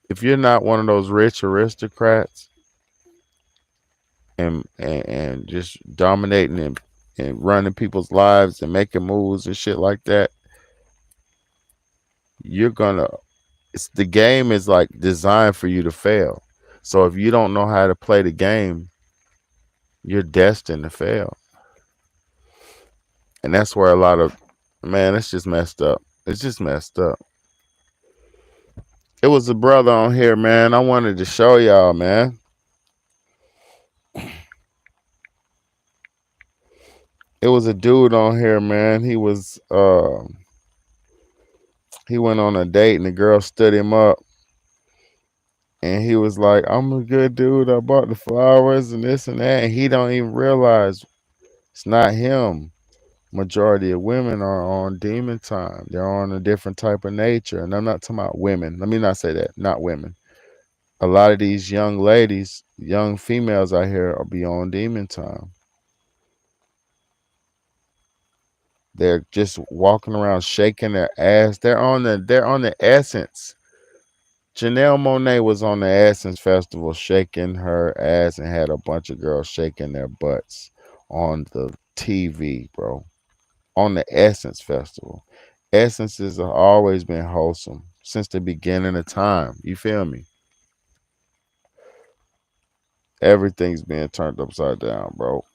if you're not one of those rich aristocrats and just dominating and running people's lives and making moves and shit like that, the game is like designed for you to fail. So if you don't know how to play the game, you're destined to fail. And that's where it's just messed up. It's just messed up. It was a brother on here, man. I wanted to show y'all, man. It was a dude on here, man. He went on a date and the girl stood him up. And he was like, I'm a good dude. I bought the flowers and this and that. And he don't even realize it's not him. Majority of women are on demon time. They're on a different type of nature. And I'm not talking about women. Let me not say that. Not women. A lot of these young ladies, young females out here are beyond demon time. They're just walking around shaking their ass. They're on the Essence. Janelle Monáe was on the Essence Festival shaking her ass and had a bunch of girls shaking their butts on the TV, bro. On the Essence Festival. Essences have always been wholesome since the beginning of time. You feel me? Everything's being turned upside down, bro.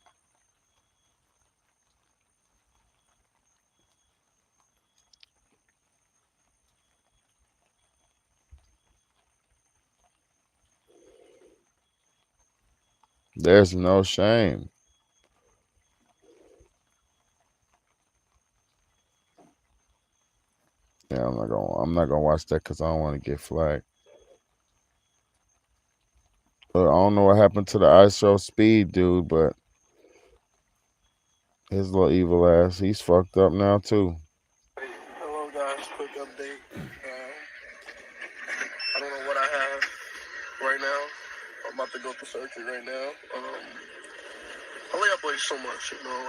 There's no shame. Yeah, I'm not gonna watch that because I don't want to get flagged. I don't know what happened to the ISO Speed dude, but his little evil ass, he's fucked up now too. Hello guys, quick update. I don't know what I have right now. I'm about to go through surgery right now. I lay up way so much, you know.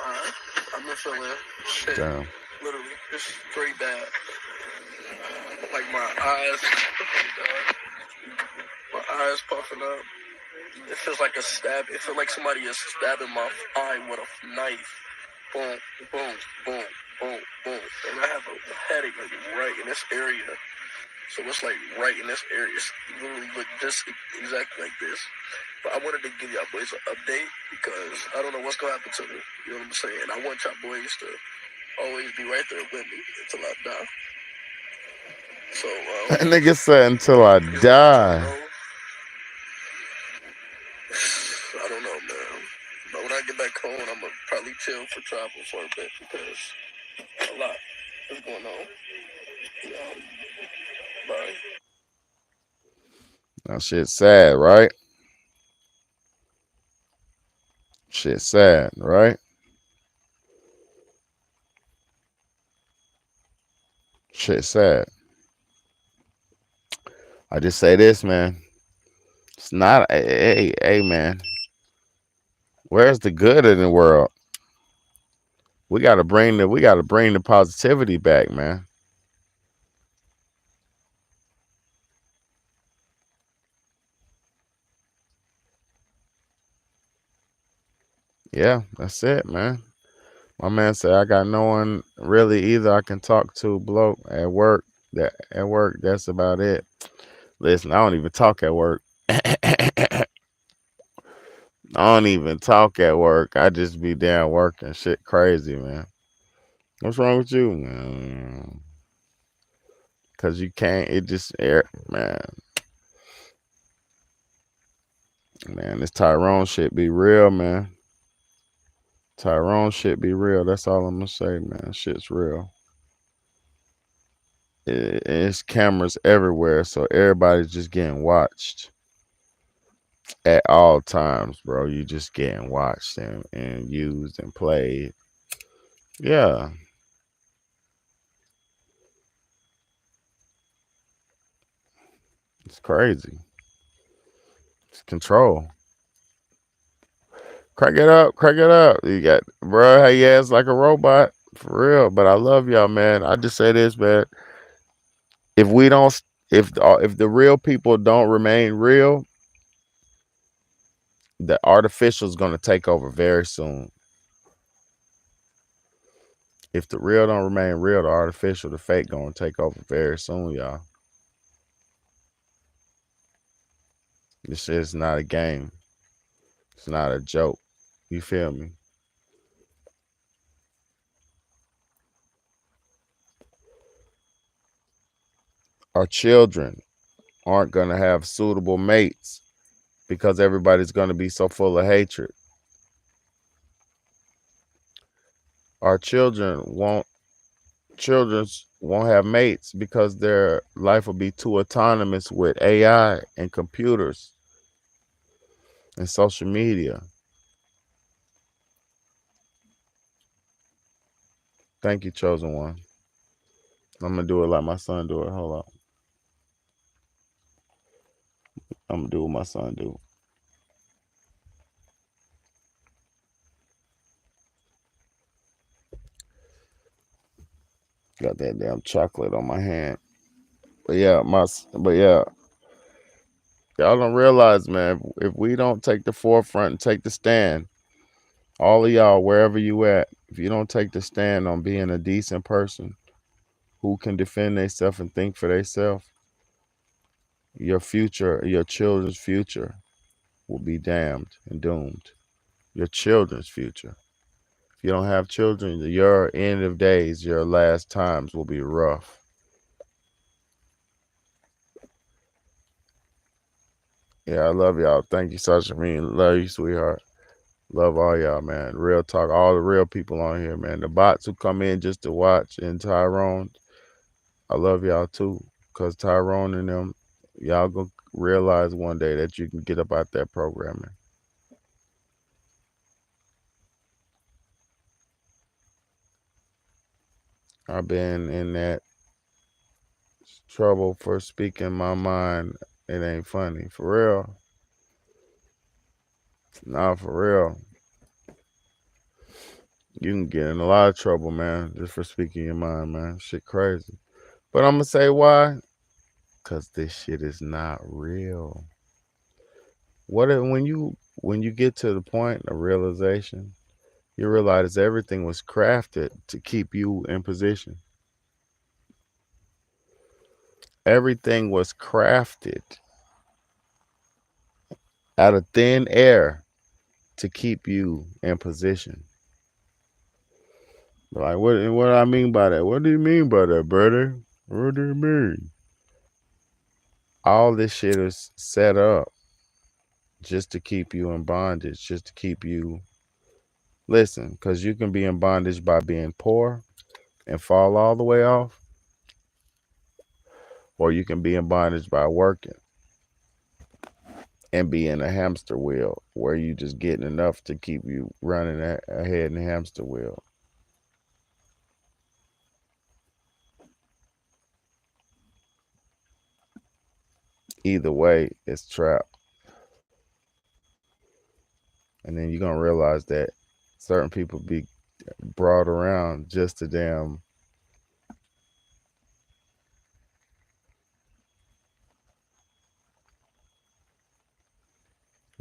I've been feeling shit. Damn. Literally, just straight bad. Like my eyes, puffing up. It feels like a stab. It feels like somebody is stabbing my eye with a knife. Boom, boom, boom, boom, boom. And I have a headache like right in this area. So it's like right in this area. It's literally like this, exactly like this. But I wanted to give y'all boys an update because I don't know what's going to happen to me. You know what I'm saying? I want y'all boys to always be right there with me until I die. So, That nigga said until I die. I don't know, man. But when I get back home, I'm going to probably chill for travel for a bit because a lot is going on. bro. That shit's sad, right? Shit sad, right? Shit sad. I just say this, man. It's not hey man. Where's the good in the world? We gotta bring the positivity back, man. Yeah, that's it, man. My man said I got no one really either I can talk to bloke at work. That's about it. Listen, I don't even talk at work. I don't even talk at work. I just be down working. Shit crazy, man. What's wrong with you, man? Cause you can't. It just man. Man, this Tyrone shit be real, man. Tyrone shit be real. That's all I'm gonna say, man. Shit's real. It's cameras everywhere, so everybody's just getting watched at all times, bro. You just getting watched and used and played. Yeah. It's crazy. It's control. Crack it up, crack it up. You got, bro, hey, yeah, it's like a robot. For real. But I love y'all, man. I just say this, man. If we don't, if the real people don't remain real, the artificial is going to take over very soon. If the real don't remain real, the artificial, the fake, going to take over very soon, y'all. This shit is not a game. It's not a joke. You feel me? Our children aren't going to have suitable mates because everybody's going to be so full of hatred. Our children won't have mates because their life will be too autonomous with AI and computers and social media. Thank you, chosen one. I'm gonna do it like my son do it. Hold on. I'm gonna do what my son do. Got that damn chocolate on my hand. But yeah, y'all don't realize, man, if we don't take the forefront and take the stand, all of y'all, wherever you at, if you don't take the stand on being a decent person who can defend themselves and think for themselves, your future, your children's future will be damned and doomed. Your children's future. If you don't have children, your end of days, your last times will be rough. Yeah, I love y'all. Thank you, Sasha. Love you, sweetheart. Love all y'all, man. Real talk. All the real people on here, man. The bots who come in just to watch and Tyrone, I love y'all too. Because Tyrone and them, y'all gonna realize one day that you can get up out that programming. I've been in that trouble for speaking my mind. It ain't funny. For real. Nah, for real. You can get in a lot of trouble, man, just for speaking your mind, man. Shit crazy. But I'm gonna say why? Cause this shit is not real. When you get to the point of realization, you realize everything was crafted to keep you in position. Everything was crafted out of thin air to keep you in position. Like, what do I mean by that? What do you mean by that, brother? What do you mean? All this shit is set up just to keep you in bondage, just to keep you. Listen, because you can be in bondage by being poor and fall all the way off, or you can be in bondage by working and be in a hamster wheel where you just getting enough to keep you running ahead in the hamster wheel. Either way, it's trapped. And then you're going to realize that certain people be brought around just to damn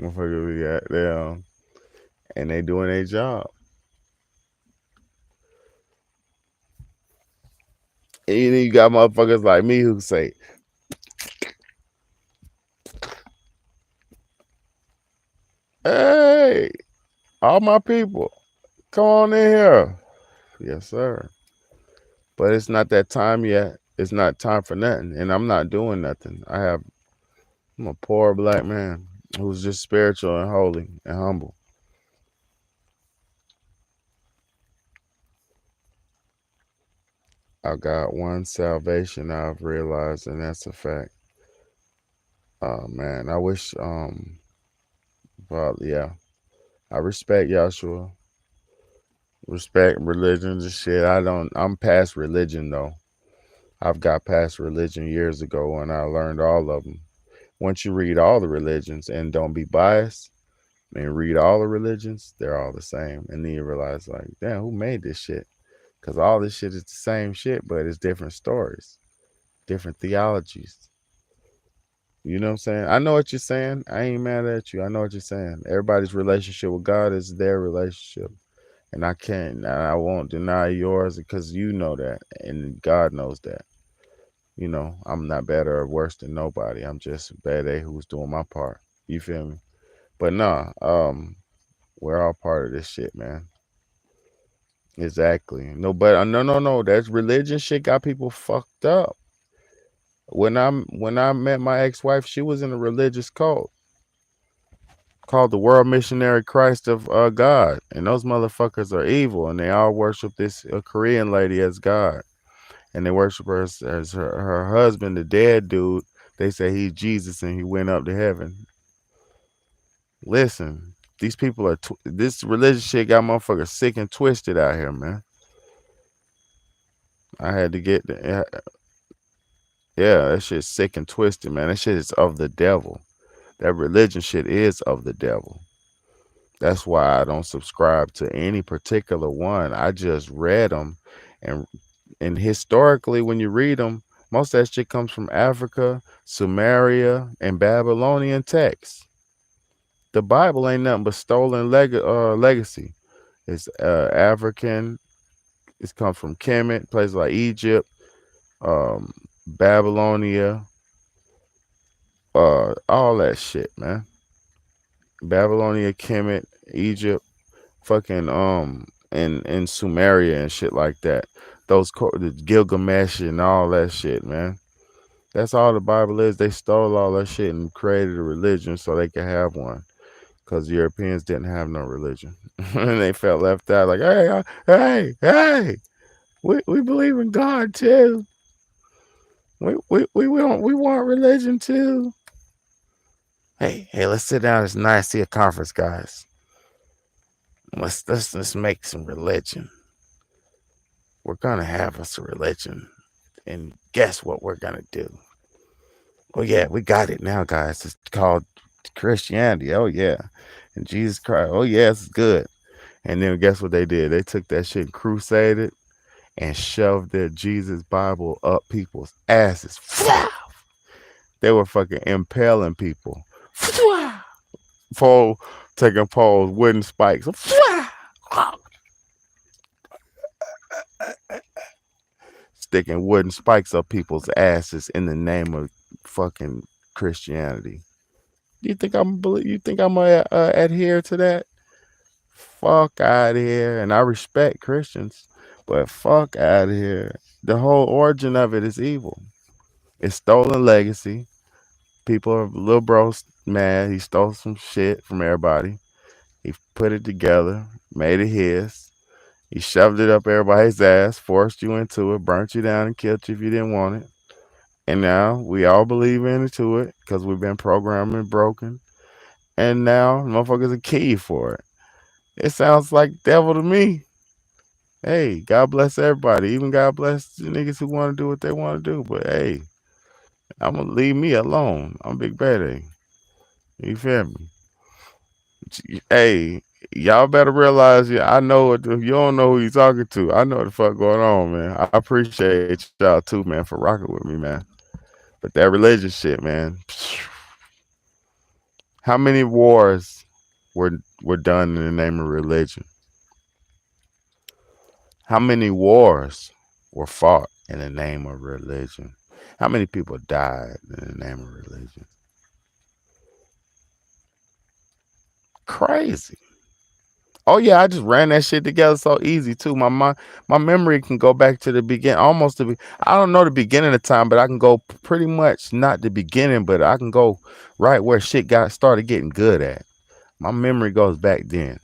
motherfuckers we got down, and they doing their job. And you got motherfuckers like me who say, hey, all my people, come on in here. Yes, sir. But it's not that time yet. It's not time for nothing. And I'm not doing nothing. I'm a poor black man who's just spiritual and holy and humble. I got one salvation I've realized, and that's a fact. Man, I wish, but yeah, I respect Yahshua, respect religions and shit. I'm past religion though. I've got past religion years ago and I learned all of them. Once you read all the religions and don't be biased and read all the religions, they're all the same. And then you realize, like, damn, who made this shit? Because all this shit is the same shit, but it's different stories, different theologies. You know what I'm saying? I know what you're saying. I ain't mad at you. I know what you're saying. Everybody's relationship with God is their relationship. And I won't deny yours because you know that. And God knows that. You know, I'm not better or worse than nobody. I'm just a bad A who's doing my part. You feel me? But nah, we're all part of this shit, man. Exactly. No, but no. That religion shit got people fucked up. When I met my ex-wife, she was in a religious cult called the World Missionary Christ of God, and those motherfuckers are evil, and they all worship this Korean lady as God, and they worship her as her husband, the dead dude. They say he's Jesus and he went up to heaven. Listen, these people are this religious shit got motherfuckers sick and twisted out here, man. I had to get the. Yeah, that shit's sick and twisted, man. That shit is of the devil. That religion shit is of the devil. That's why I don't subscribe to any particular one. I just read them. And historically, when you read them, most of that shit comes from Africa, Sumeria, and Babylonian texts. The Bible ain't nothing but stolen legacy. It's African. It's come from Kemet, places like Egypt, Babylonia, all that shit, man. Babylonia, Kemet, Egypt, fucking and Sumeria and shit like that. The Gilgamesh and all that shit, man. That's all the Bible is. They stole all that shit and created a religion so they could have one. Because Europeans didn't have no religion. And they felt left out like, hey, we believe in God too. We want religion too. Hey, let's sit down. It's nice to see a conference, guys. Let's make some religion. We're gonna have us a religion. And guess what we're gonna do? Oh yeah, we got it now, guys. It's called Christianity. Oh yeah. And Jesus Christ. Oh yeah, it's good. And then guess what they did? They took that shit and crusaded and shoved their Jesus Bible up people's asses. They were fucking impaling people. Taking poles, wooden spikes. Sticking wooden spikes up people's asses in the name of fucking Christianity. You think I'm gonna adhere to that? Fuck out of here. And I respect Christians, but fuck out of here. The whole origin of it is evil. It's stolen legacy. People are little bro mad. He stole some shit from everybody. He put it together, made it his. He shoved it up everybody's ass, forced you into it, burnt you down and killed you if you didn't want it. And now we all believe into it because we've been programmed and broken. And now motherfuckers are key for it. It sounds like devil to me. Hey, God bless everybody. Even God bless the niggas who want to do what they want to do. But hey, I'm gonna leave me alone. I'm Big Betty. You feel me? Hey, y'all better realize, yeah, I know what you don't know who you talking to. I know what the fuck going on, man. I appreciate y'all too, man, for rocking with me, man. But that religious shit, man. How many wars were done in the name of religion? How many wars were fought in the name of religion? How many people died in the name of religion? Crazy. Oh yeah, I just ran that shit together so easy too. My memory can go back to the beginning, almost to be. I don't know the beginning of time, but I can go pretty much not the beginning, but I can go right where shit got started getting good at. My memory goes back then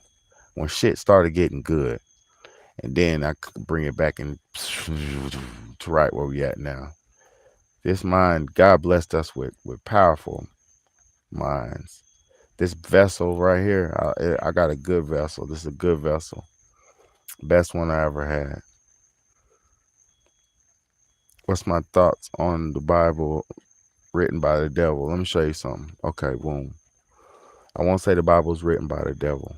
when shit started getting good, and then I could bring it back and to right where we at now. This mind, God blessed us with powerful minds. This vessel right here, I got a good vessel. This is a good vessel. Best one I ever had. What's my thoughts on the Bible written by the devil? Let me show you something. Okay, boom. I won't say the Bible was written by the devil.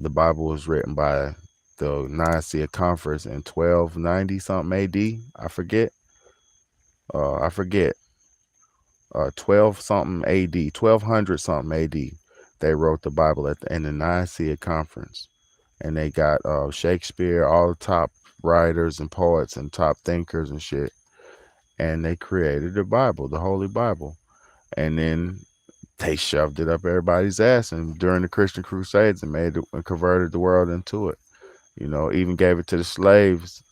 The Bible was written by the Nicaea Conference in 1290 something AD. I forget. 12 something AD, 1200 something AD. They wrote the Bible in the Nicaea Conference, and they got Shakespeare, all the top writers and poets and top thinkers and shit, and they created the Bible, the Holy Bible, and then they shoved it up everybody's ass, and during the Christian Crusades, and made it and converted the world into it. You know, even gave it to the slaves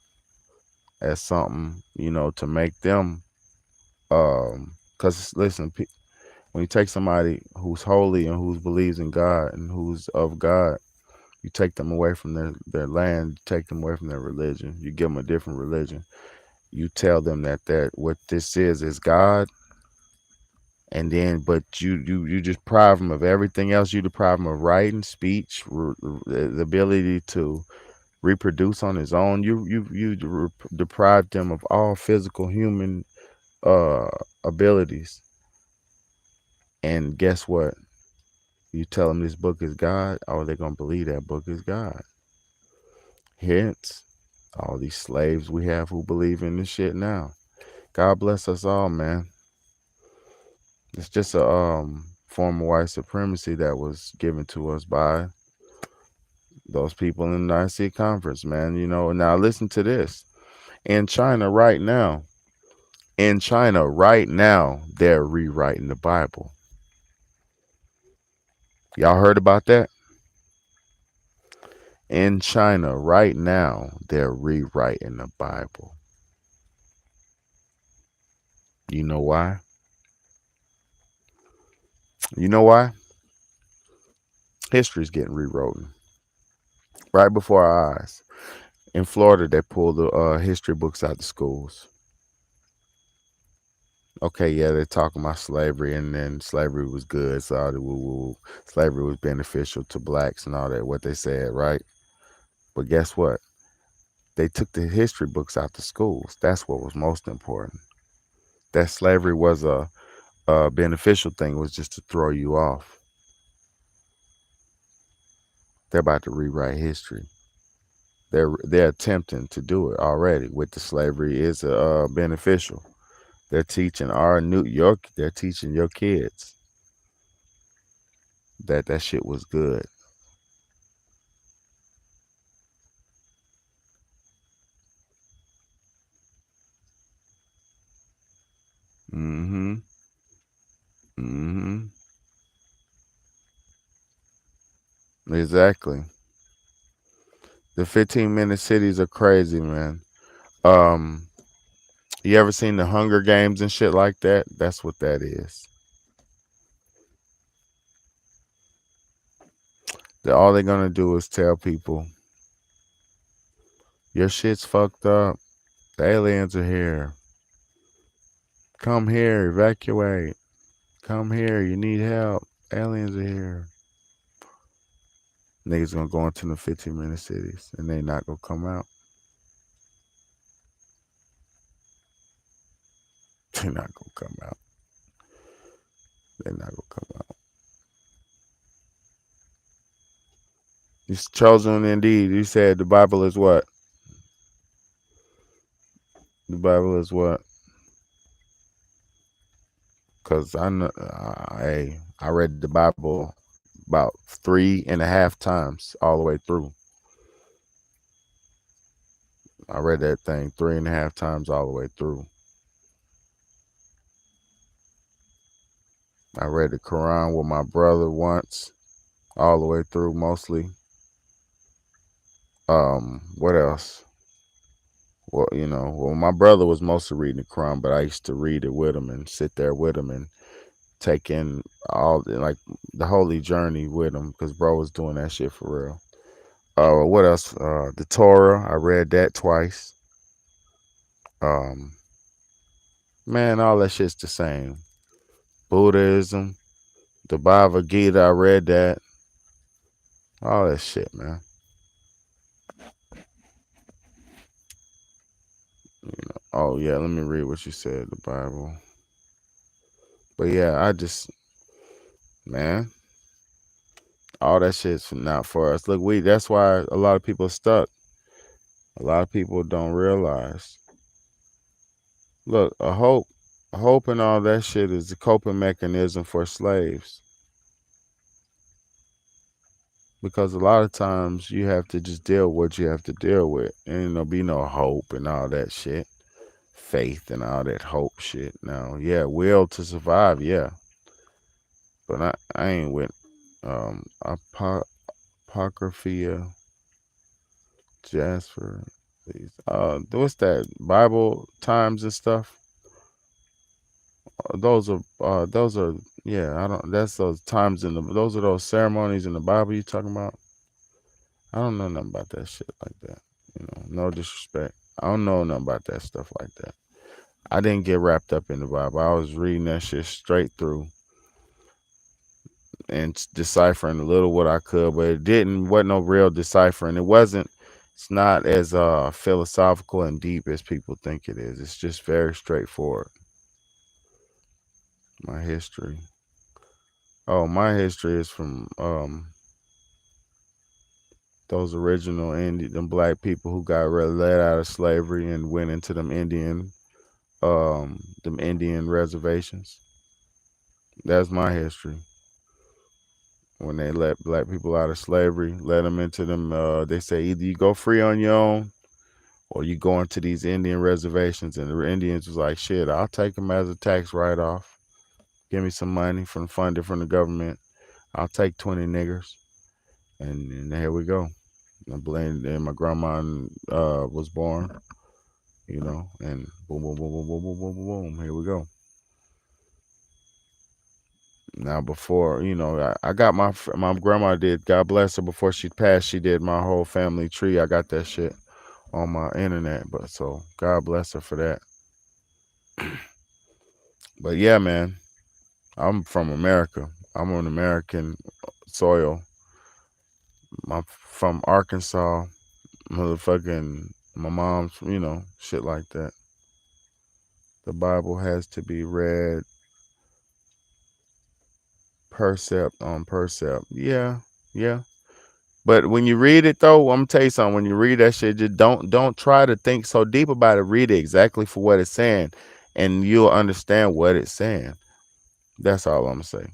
as something, you know, to make them. Because listen, when you take somebody who's holy and who believes in God and who's of God, you take them away from their land, you take them away from their religion, you give them a different religion. You tell them that what this is God, and then but you just deprive them of everything else. You deprive them of writing, speech, the ability to reproduce on his own. You deprive them of all physical human abilities. And guess what? You tell them this book is God, or they're gonna believe that book is God. Hence, all these slaves we have who believe in this shit now. God bless us all, man. It's just a form of white supremacy that was given to us by those people in the Nicaea Conference, man. You know, now listen to this. In China right now, they're rewriting the Bible. Y'all heard about that? In China right now, they're rewriting the Bible. You know why? You know why? History's getting rewritten right before our eyes. In Florida, they pulled the history books out the schools. Okay, yeah, they're talking about slavery, and then slavery was good, so all the woo-woo. Slavery was beneficial to blacks and all that, what they said, right? But guess what? They took the history books out the schools. That's what was most important. That slavery was a beneficial thing, was just to throw you off. They're about to rewrite history. They're attempting to do it already with the slavery is beneficial. They're teaching they're teaching your kids that shit was good. Mm-hmm. Mm-hmm. Exactly. The 15-minute cities are crazy, man. Um, you ever seen the Hunger Games and shit like that? That's what that is. All they're gonna do is tell people your shit's fucked up. The aliens are here. Come here, evacuate. Come here, you need help. Aliens are here. Niggas gonna go into the 15-minute cities and they not gonna come out. They're not gonna come out. They're not gonna come out. It's chosen indeed. You said the Bible is what? The Bible is what? Because I know, I read the Bible about 3.5 times all the way through. I read that thing 3.5 times all the way through. I read the Quran with my brother once, all the way through mostly. What else? Well, my brother was mostly reading the Quran, but I used to read it with him and sit there with him and take in all the holy journey with him, because bro was doing that shit for real. What else? The Torah, I read that twice. Man, all that shit's the same. Buddhism, the Bhagavad Gita, I read that. All that shit, man. Oh yeah, let me read what you said, the Bible. But yeah, man, all that shit's not for us. Look, that's why a lot of people are stuck. A lot of people don't realize. Look, hope and all that shit is a coping mechanism for slaves. Because a lot of times you have to just deal with what you have to deal with. And there'll be no hope and all that shit. Faith and all that hope shit. Now, yeah, will to survive, yeah. But I ain't with Apocrypha, Jasper. What's that? Bible times and stuff. Those are yeah. I don't. That's those times those are those ceremonies in the Bible you talking about. I don't know nothing about that shit like that. No disrespect. I don't know nothing about that stuff like that. I didn't get wrapped up in the Bible. I was reading that shit straight through and deciphering a little what I could, but wasn't no real deciphering. It's not as philosophical and deep as people think it is. It's just very straightforward. My history. Oh, my history is from those original them black people who got let out of slavery and went into them Indian reservations. That's my history. When they let black people out of slavery, let them into them, they say either you go free on your own or you go into these Indian reservations. And the Indians was like, shit, I'll take them as a tax write-off. Give me some money funded from the government. I'll take 20 niggers. And here we go. And my grandma was born, and boom, boom, boom, boom, boom, boom, boom, boom, boom. Here we go. Now, before, I got my grandma did, God bless her, before she passed, she did my whole family tree. I got that shit on my internet, but so God bless her for that. But yeah, man, I'm from America. I'm on American soil. I'm from Arkansas, motherfucking, my mom's, shit like that. The Bible has to be read percept on percept. Yeah. But when you read it though, I'm gonna tell you something. When you read that shit, just don't try to think so deep about it. Read it exactly for what it's saying, and you'll understand what it's saying. That's all I'm gonna say.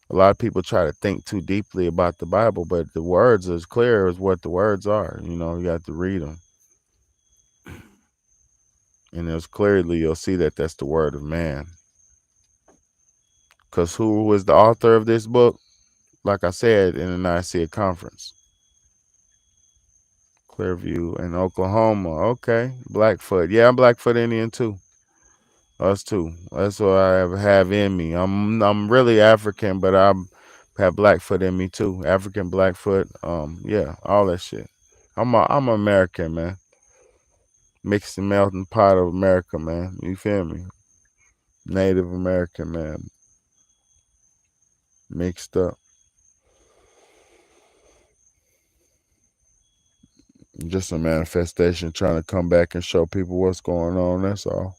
A lot of people try to think too deeply about the Bible, but the words are as clear as what the words are. You got to read them. And as clearly you'll see that that's the word of man. Because who was the author of this book? Like I said, in the Nicaea Conference. Clearview in Oklahoma. Okay. Blackfoot. Yeah, I'm Blackfoot Indian too. Us too. That's what I have in me. I'm really African, but I have Blackfoot in me too. African Blackfoot. Yeah, all that shit. I'm American, man. Mixed and melting pot of America, man. You feel me? Native American, man. Mixed up. Just a manifestation trying to come back and show people what's going on. That's all.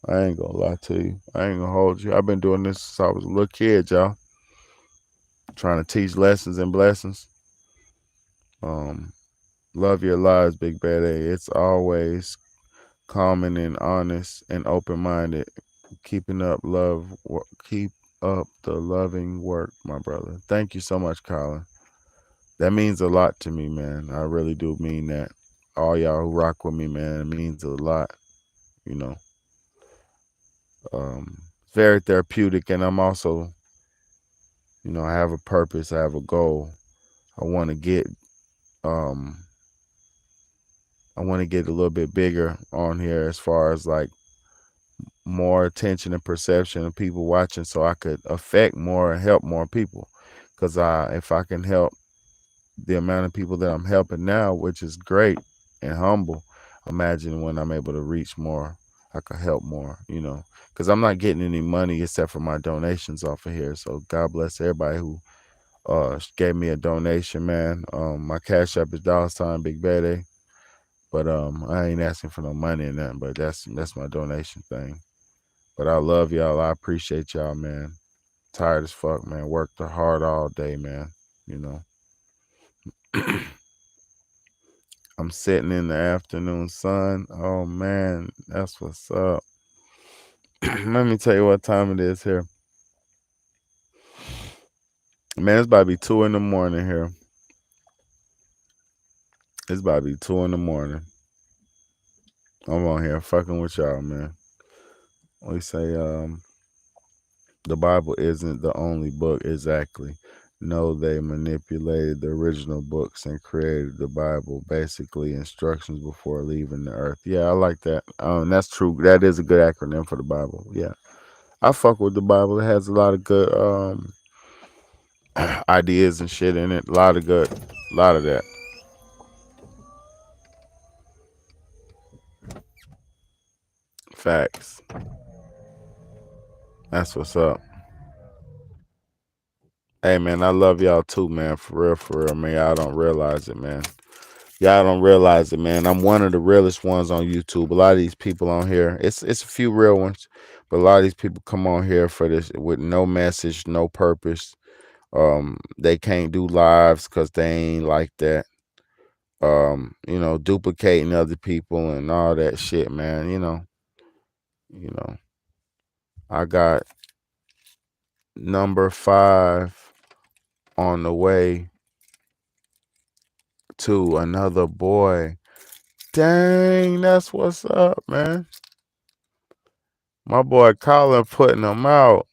I ain't gonna lie to you. I ain't gonna hold you. I've been doing this since I was a little kid, y'all. Trying to teach lessons and blessings. Love your lives, Big Bad A. It's always calming and honest and open-minded. Keeping up keep up the loving work, my brother. Thank you so much, Colin. That means a lot to me, man. I really do mean that. All y'all who rock with me, man, it means a lot. You know, very therapeutic, and I'm also, I have a purpose. I have a goal. I want to get a little bit bigger on here as far as like more attention and perception of people watching, so I could affect more and help more people. Because if I can help the amount of people that I'm helping now, which is great and humble, imagine when I'm able to reach more, I could help more, because I'm not getting any money except for my donations off of here. So God bless everybody who gave me a donation, man. My Cash App is $ Big Bad A. But I ain't asking for no money or nothing, but that's my donation thing. But I love y'all. I appreciate y'all, man. Tired as fuck, man. Worked hard all day, man. I'm sitting in the afternoon sun. Oh, man. That's what's up. Let me tell you what time it is here. Man, it's about to be 2 in the morning here. It's about to be 2 in the morning. I'm on here fucking with y'all, man. We say the Bible isn't the only book. Exactly. No, they manipulated the original books and created the Bible, basically instructions before leaving the earth. Yeah, I like that. That's true. That is a good acronym for the Bible. Yeah, I fuck with the Bible. It has a lot of good ideas and shit in it. A lot of that. Facts. That's what's up. Hey, man, I love y'all too, man. For real, man. Y'all don't realize it, man. I'm one of the realest ones on YouTube. A lot of these people on here, it's a few real ones, but a lot of these people come on here for this with no message, no purpose. They can't do lives because they ain't like that. Duplicating other people and all that shit, man. I got number 5 on the way to another boy. Dang, that's what's up, man. My boy Colin putting them out.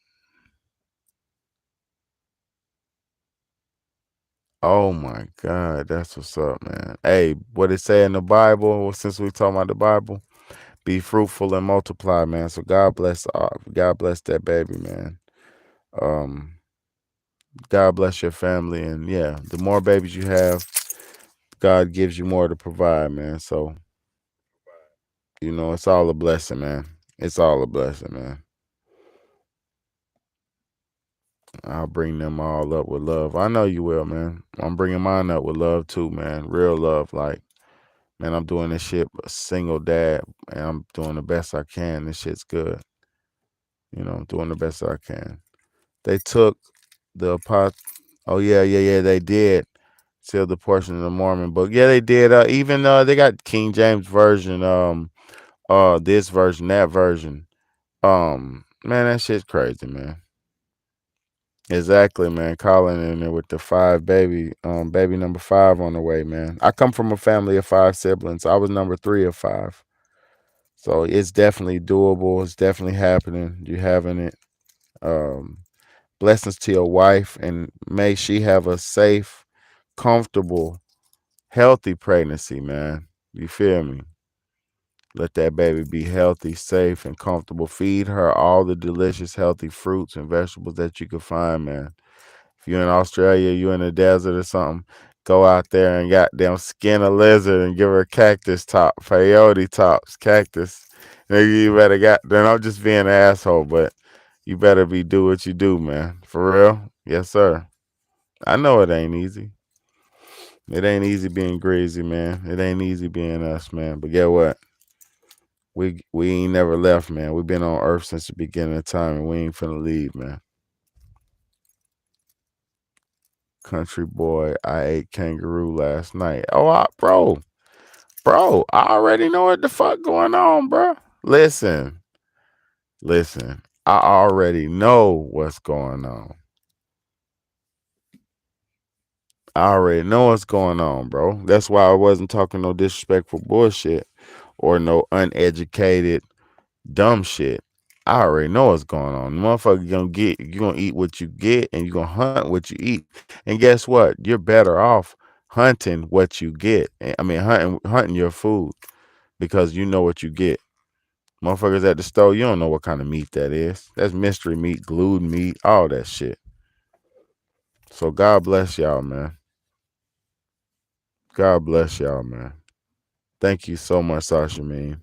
Oh my God, that's what's up, man. Hey, what it say in the Bible? Since we talking about the Bible, be fruitful and multiply, man. So God bless that baby, man. God bless your family, and yeah, the more babies you have, God gives you more to provide, man. So it's all a blessing, man. It's all a blessing, man. I'll bring them all up with love. I know you will, man. I'm bringing mine up with love too, man. Real love. Like, man, I'm doing this shit a single dad, and I'm doing the best I can. This shit's good. I'm doing the best I can. They took the pot. Oh, yeah, they did. Seal the portion of the Mormon book. Yeah, they did. Even they got King James version, this version, that version. Man, that shit's crazy, man. Exactly, man. Colin in there with the 5 baby number 5 on the way, man. I come from a family of 5 siblings. I was number 3 of 5. So it's definitely doable. It's definitely happening. You're having it. Blessings to your wife, and may she have a safe, comfortable, healthy pregnancy, man. You feel me? Let that baby be healthy, safe, and comfortable. Feed her all the delicious, healthy fruits and vegetables that you can find, man. If you're in Australia, you're in the desert or something, go out there and goddamn skin a lizard and give her a cactus top, peyote tops, cactus. Nigga, you better then I'm just being an asshole, but You better be do what you do, man. For real. Yes, sir. I know it ain't easy. It ain't easy being Greasy, man. It ain't easy being us, man. But get what? We ain't never left, man. We've been on Earth since the beginning of time, and we ain't finna leave, man. Country boy, I ate kangaroo last night. Oh, bro, I already know what the fuck going on, bro. Listen, I already know what's going on. I already know what's going on, bro. That's why I wasn't talking no disrespectful bullshit or no uneducated dumb shit. I already know what's going on. Motherfucker, you gonna eat what you get, and you gonna hunt what you eat. And guess what? You're better off hunting what you get. I mean, hunting your food because you know what you get. Motherfuckers at the store, you don't know what kind of meat that is. That's mystery meat, glued meat, all that shit. So God bless y'all, man. God bless y'all, man. Thank you so much, Sasha Mean.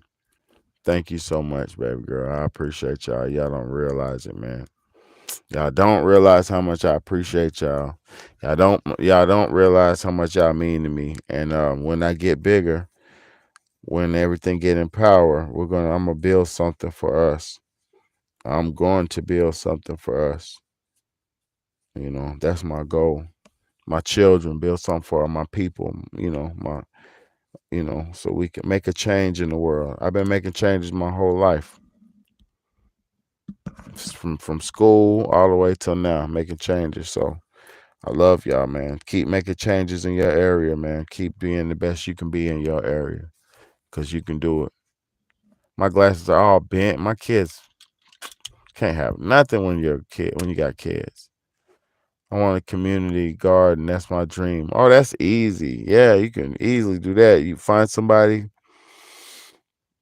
Thank you so much, baby girl. I appreciate y'all. Y'all don't realize it, man. Y'all don't realize how much I appreciate y'all. Y'all don't realize how much y'all mean to me. And when I get bigger, when everything get in power, I'm gonna build something for us. I'm going to build something for us. You know, that's my goal. My children, build something for my people, so we can make a change in the world. I've been making changes my whole life. From school all the way till now, making changes. So I love y'all, man. Keep making changes in your area, man. Keep being the best you can be in your area, because you can do it. My glasses are all bent. My kids can't have nothing when you're a kid, when you got kids. I want a community garden. That's my dream. Oh, that's easy. Yeah, you can easily do that. You find somebody,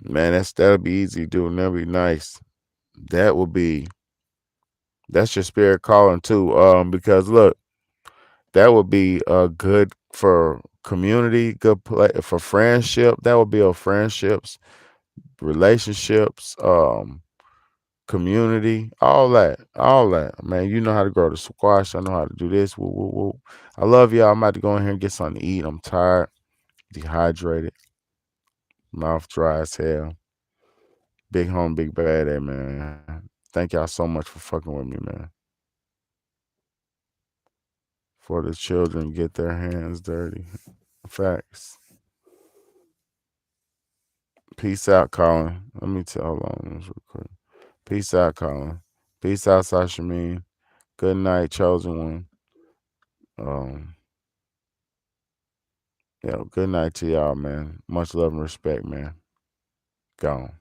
man, that'll be easy to do, and that'll be nice. That's your spirit calling too. Because look, that would be good for community, good for friendship. That would build friendships, relationships, community, all that. Man, you know how to grow the squash. I know how to do this. Woo, woo, woo. I love y'all. I'm about to go in here and get something to eat. I'm tired, dehydrated, mouth dry as hell. Big home, big bad, man. Thank y'all so much for fucking with me, man. For the children get their hands dirty. Facts. Peace out, Colin. Let me tell. Hold on, this real quick. Peace out, Colin. Peace out, Sasha Mean. Good night, chosen one. Yeah, good night to y'all, man. Much love and respect, man. Gone.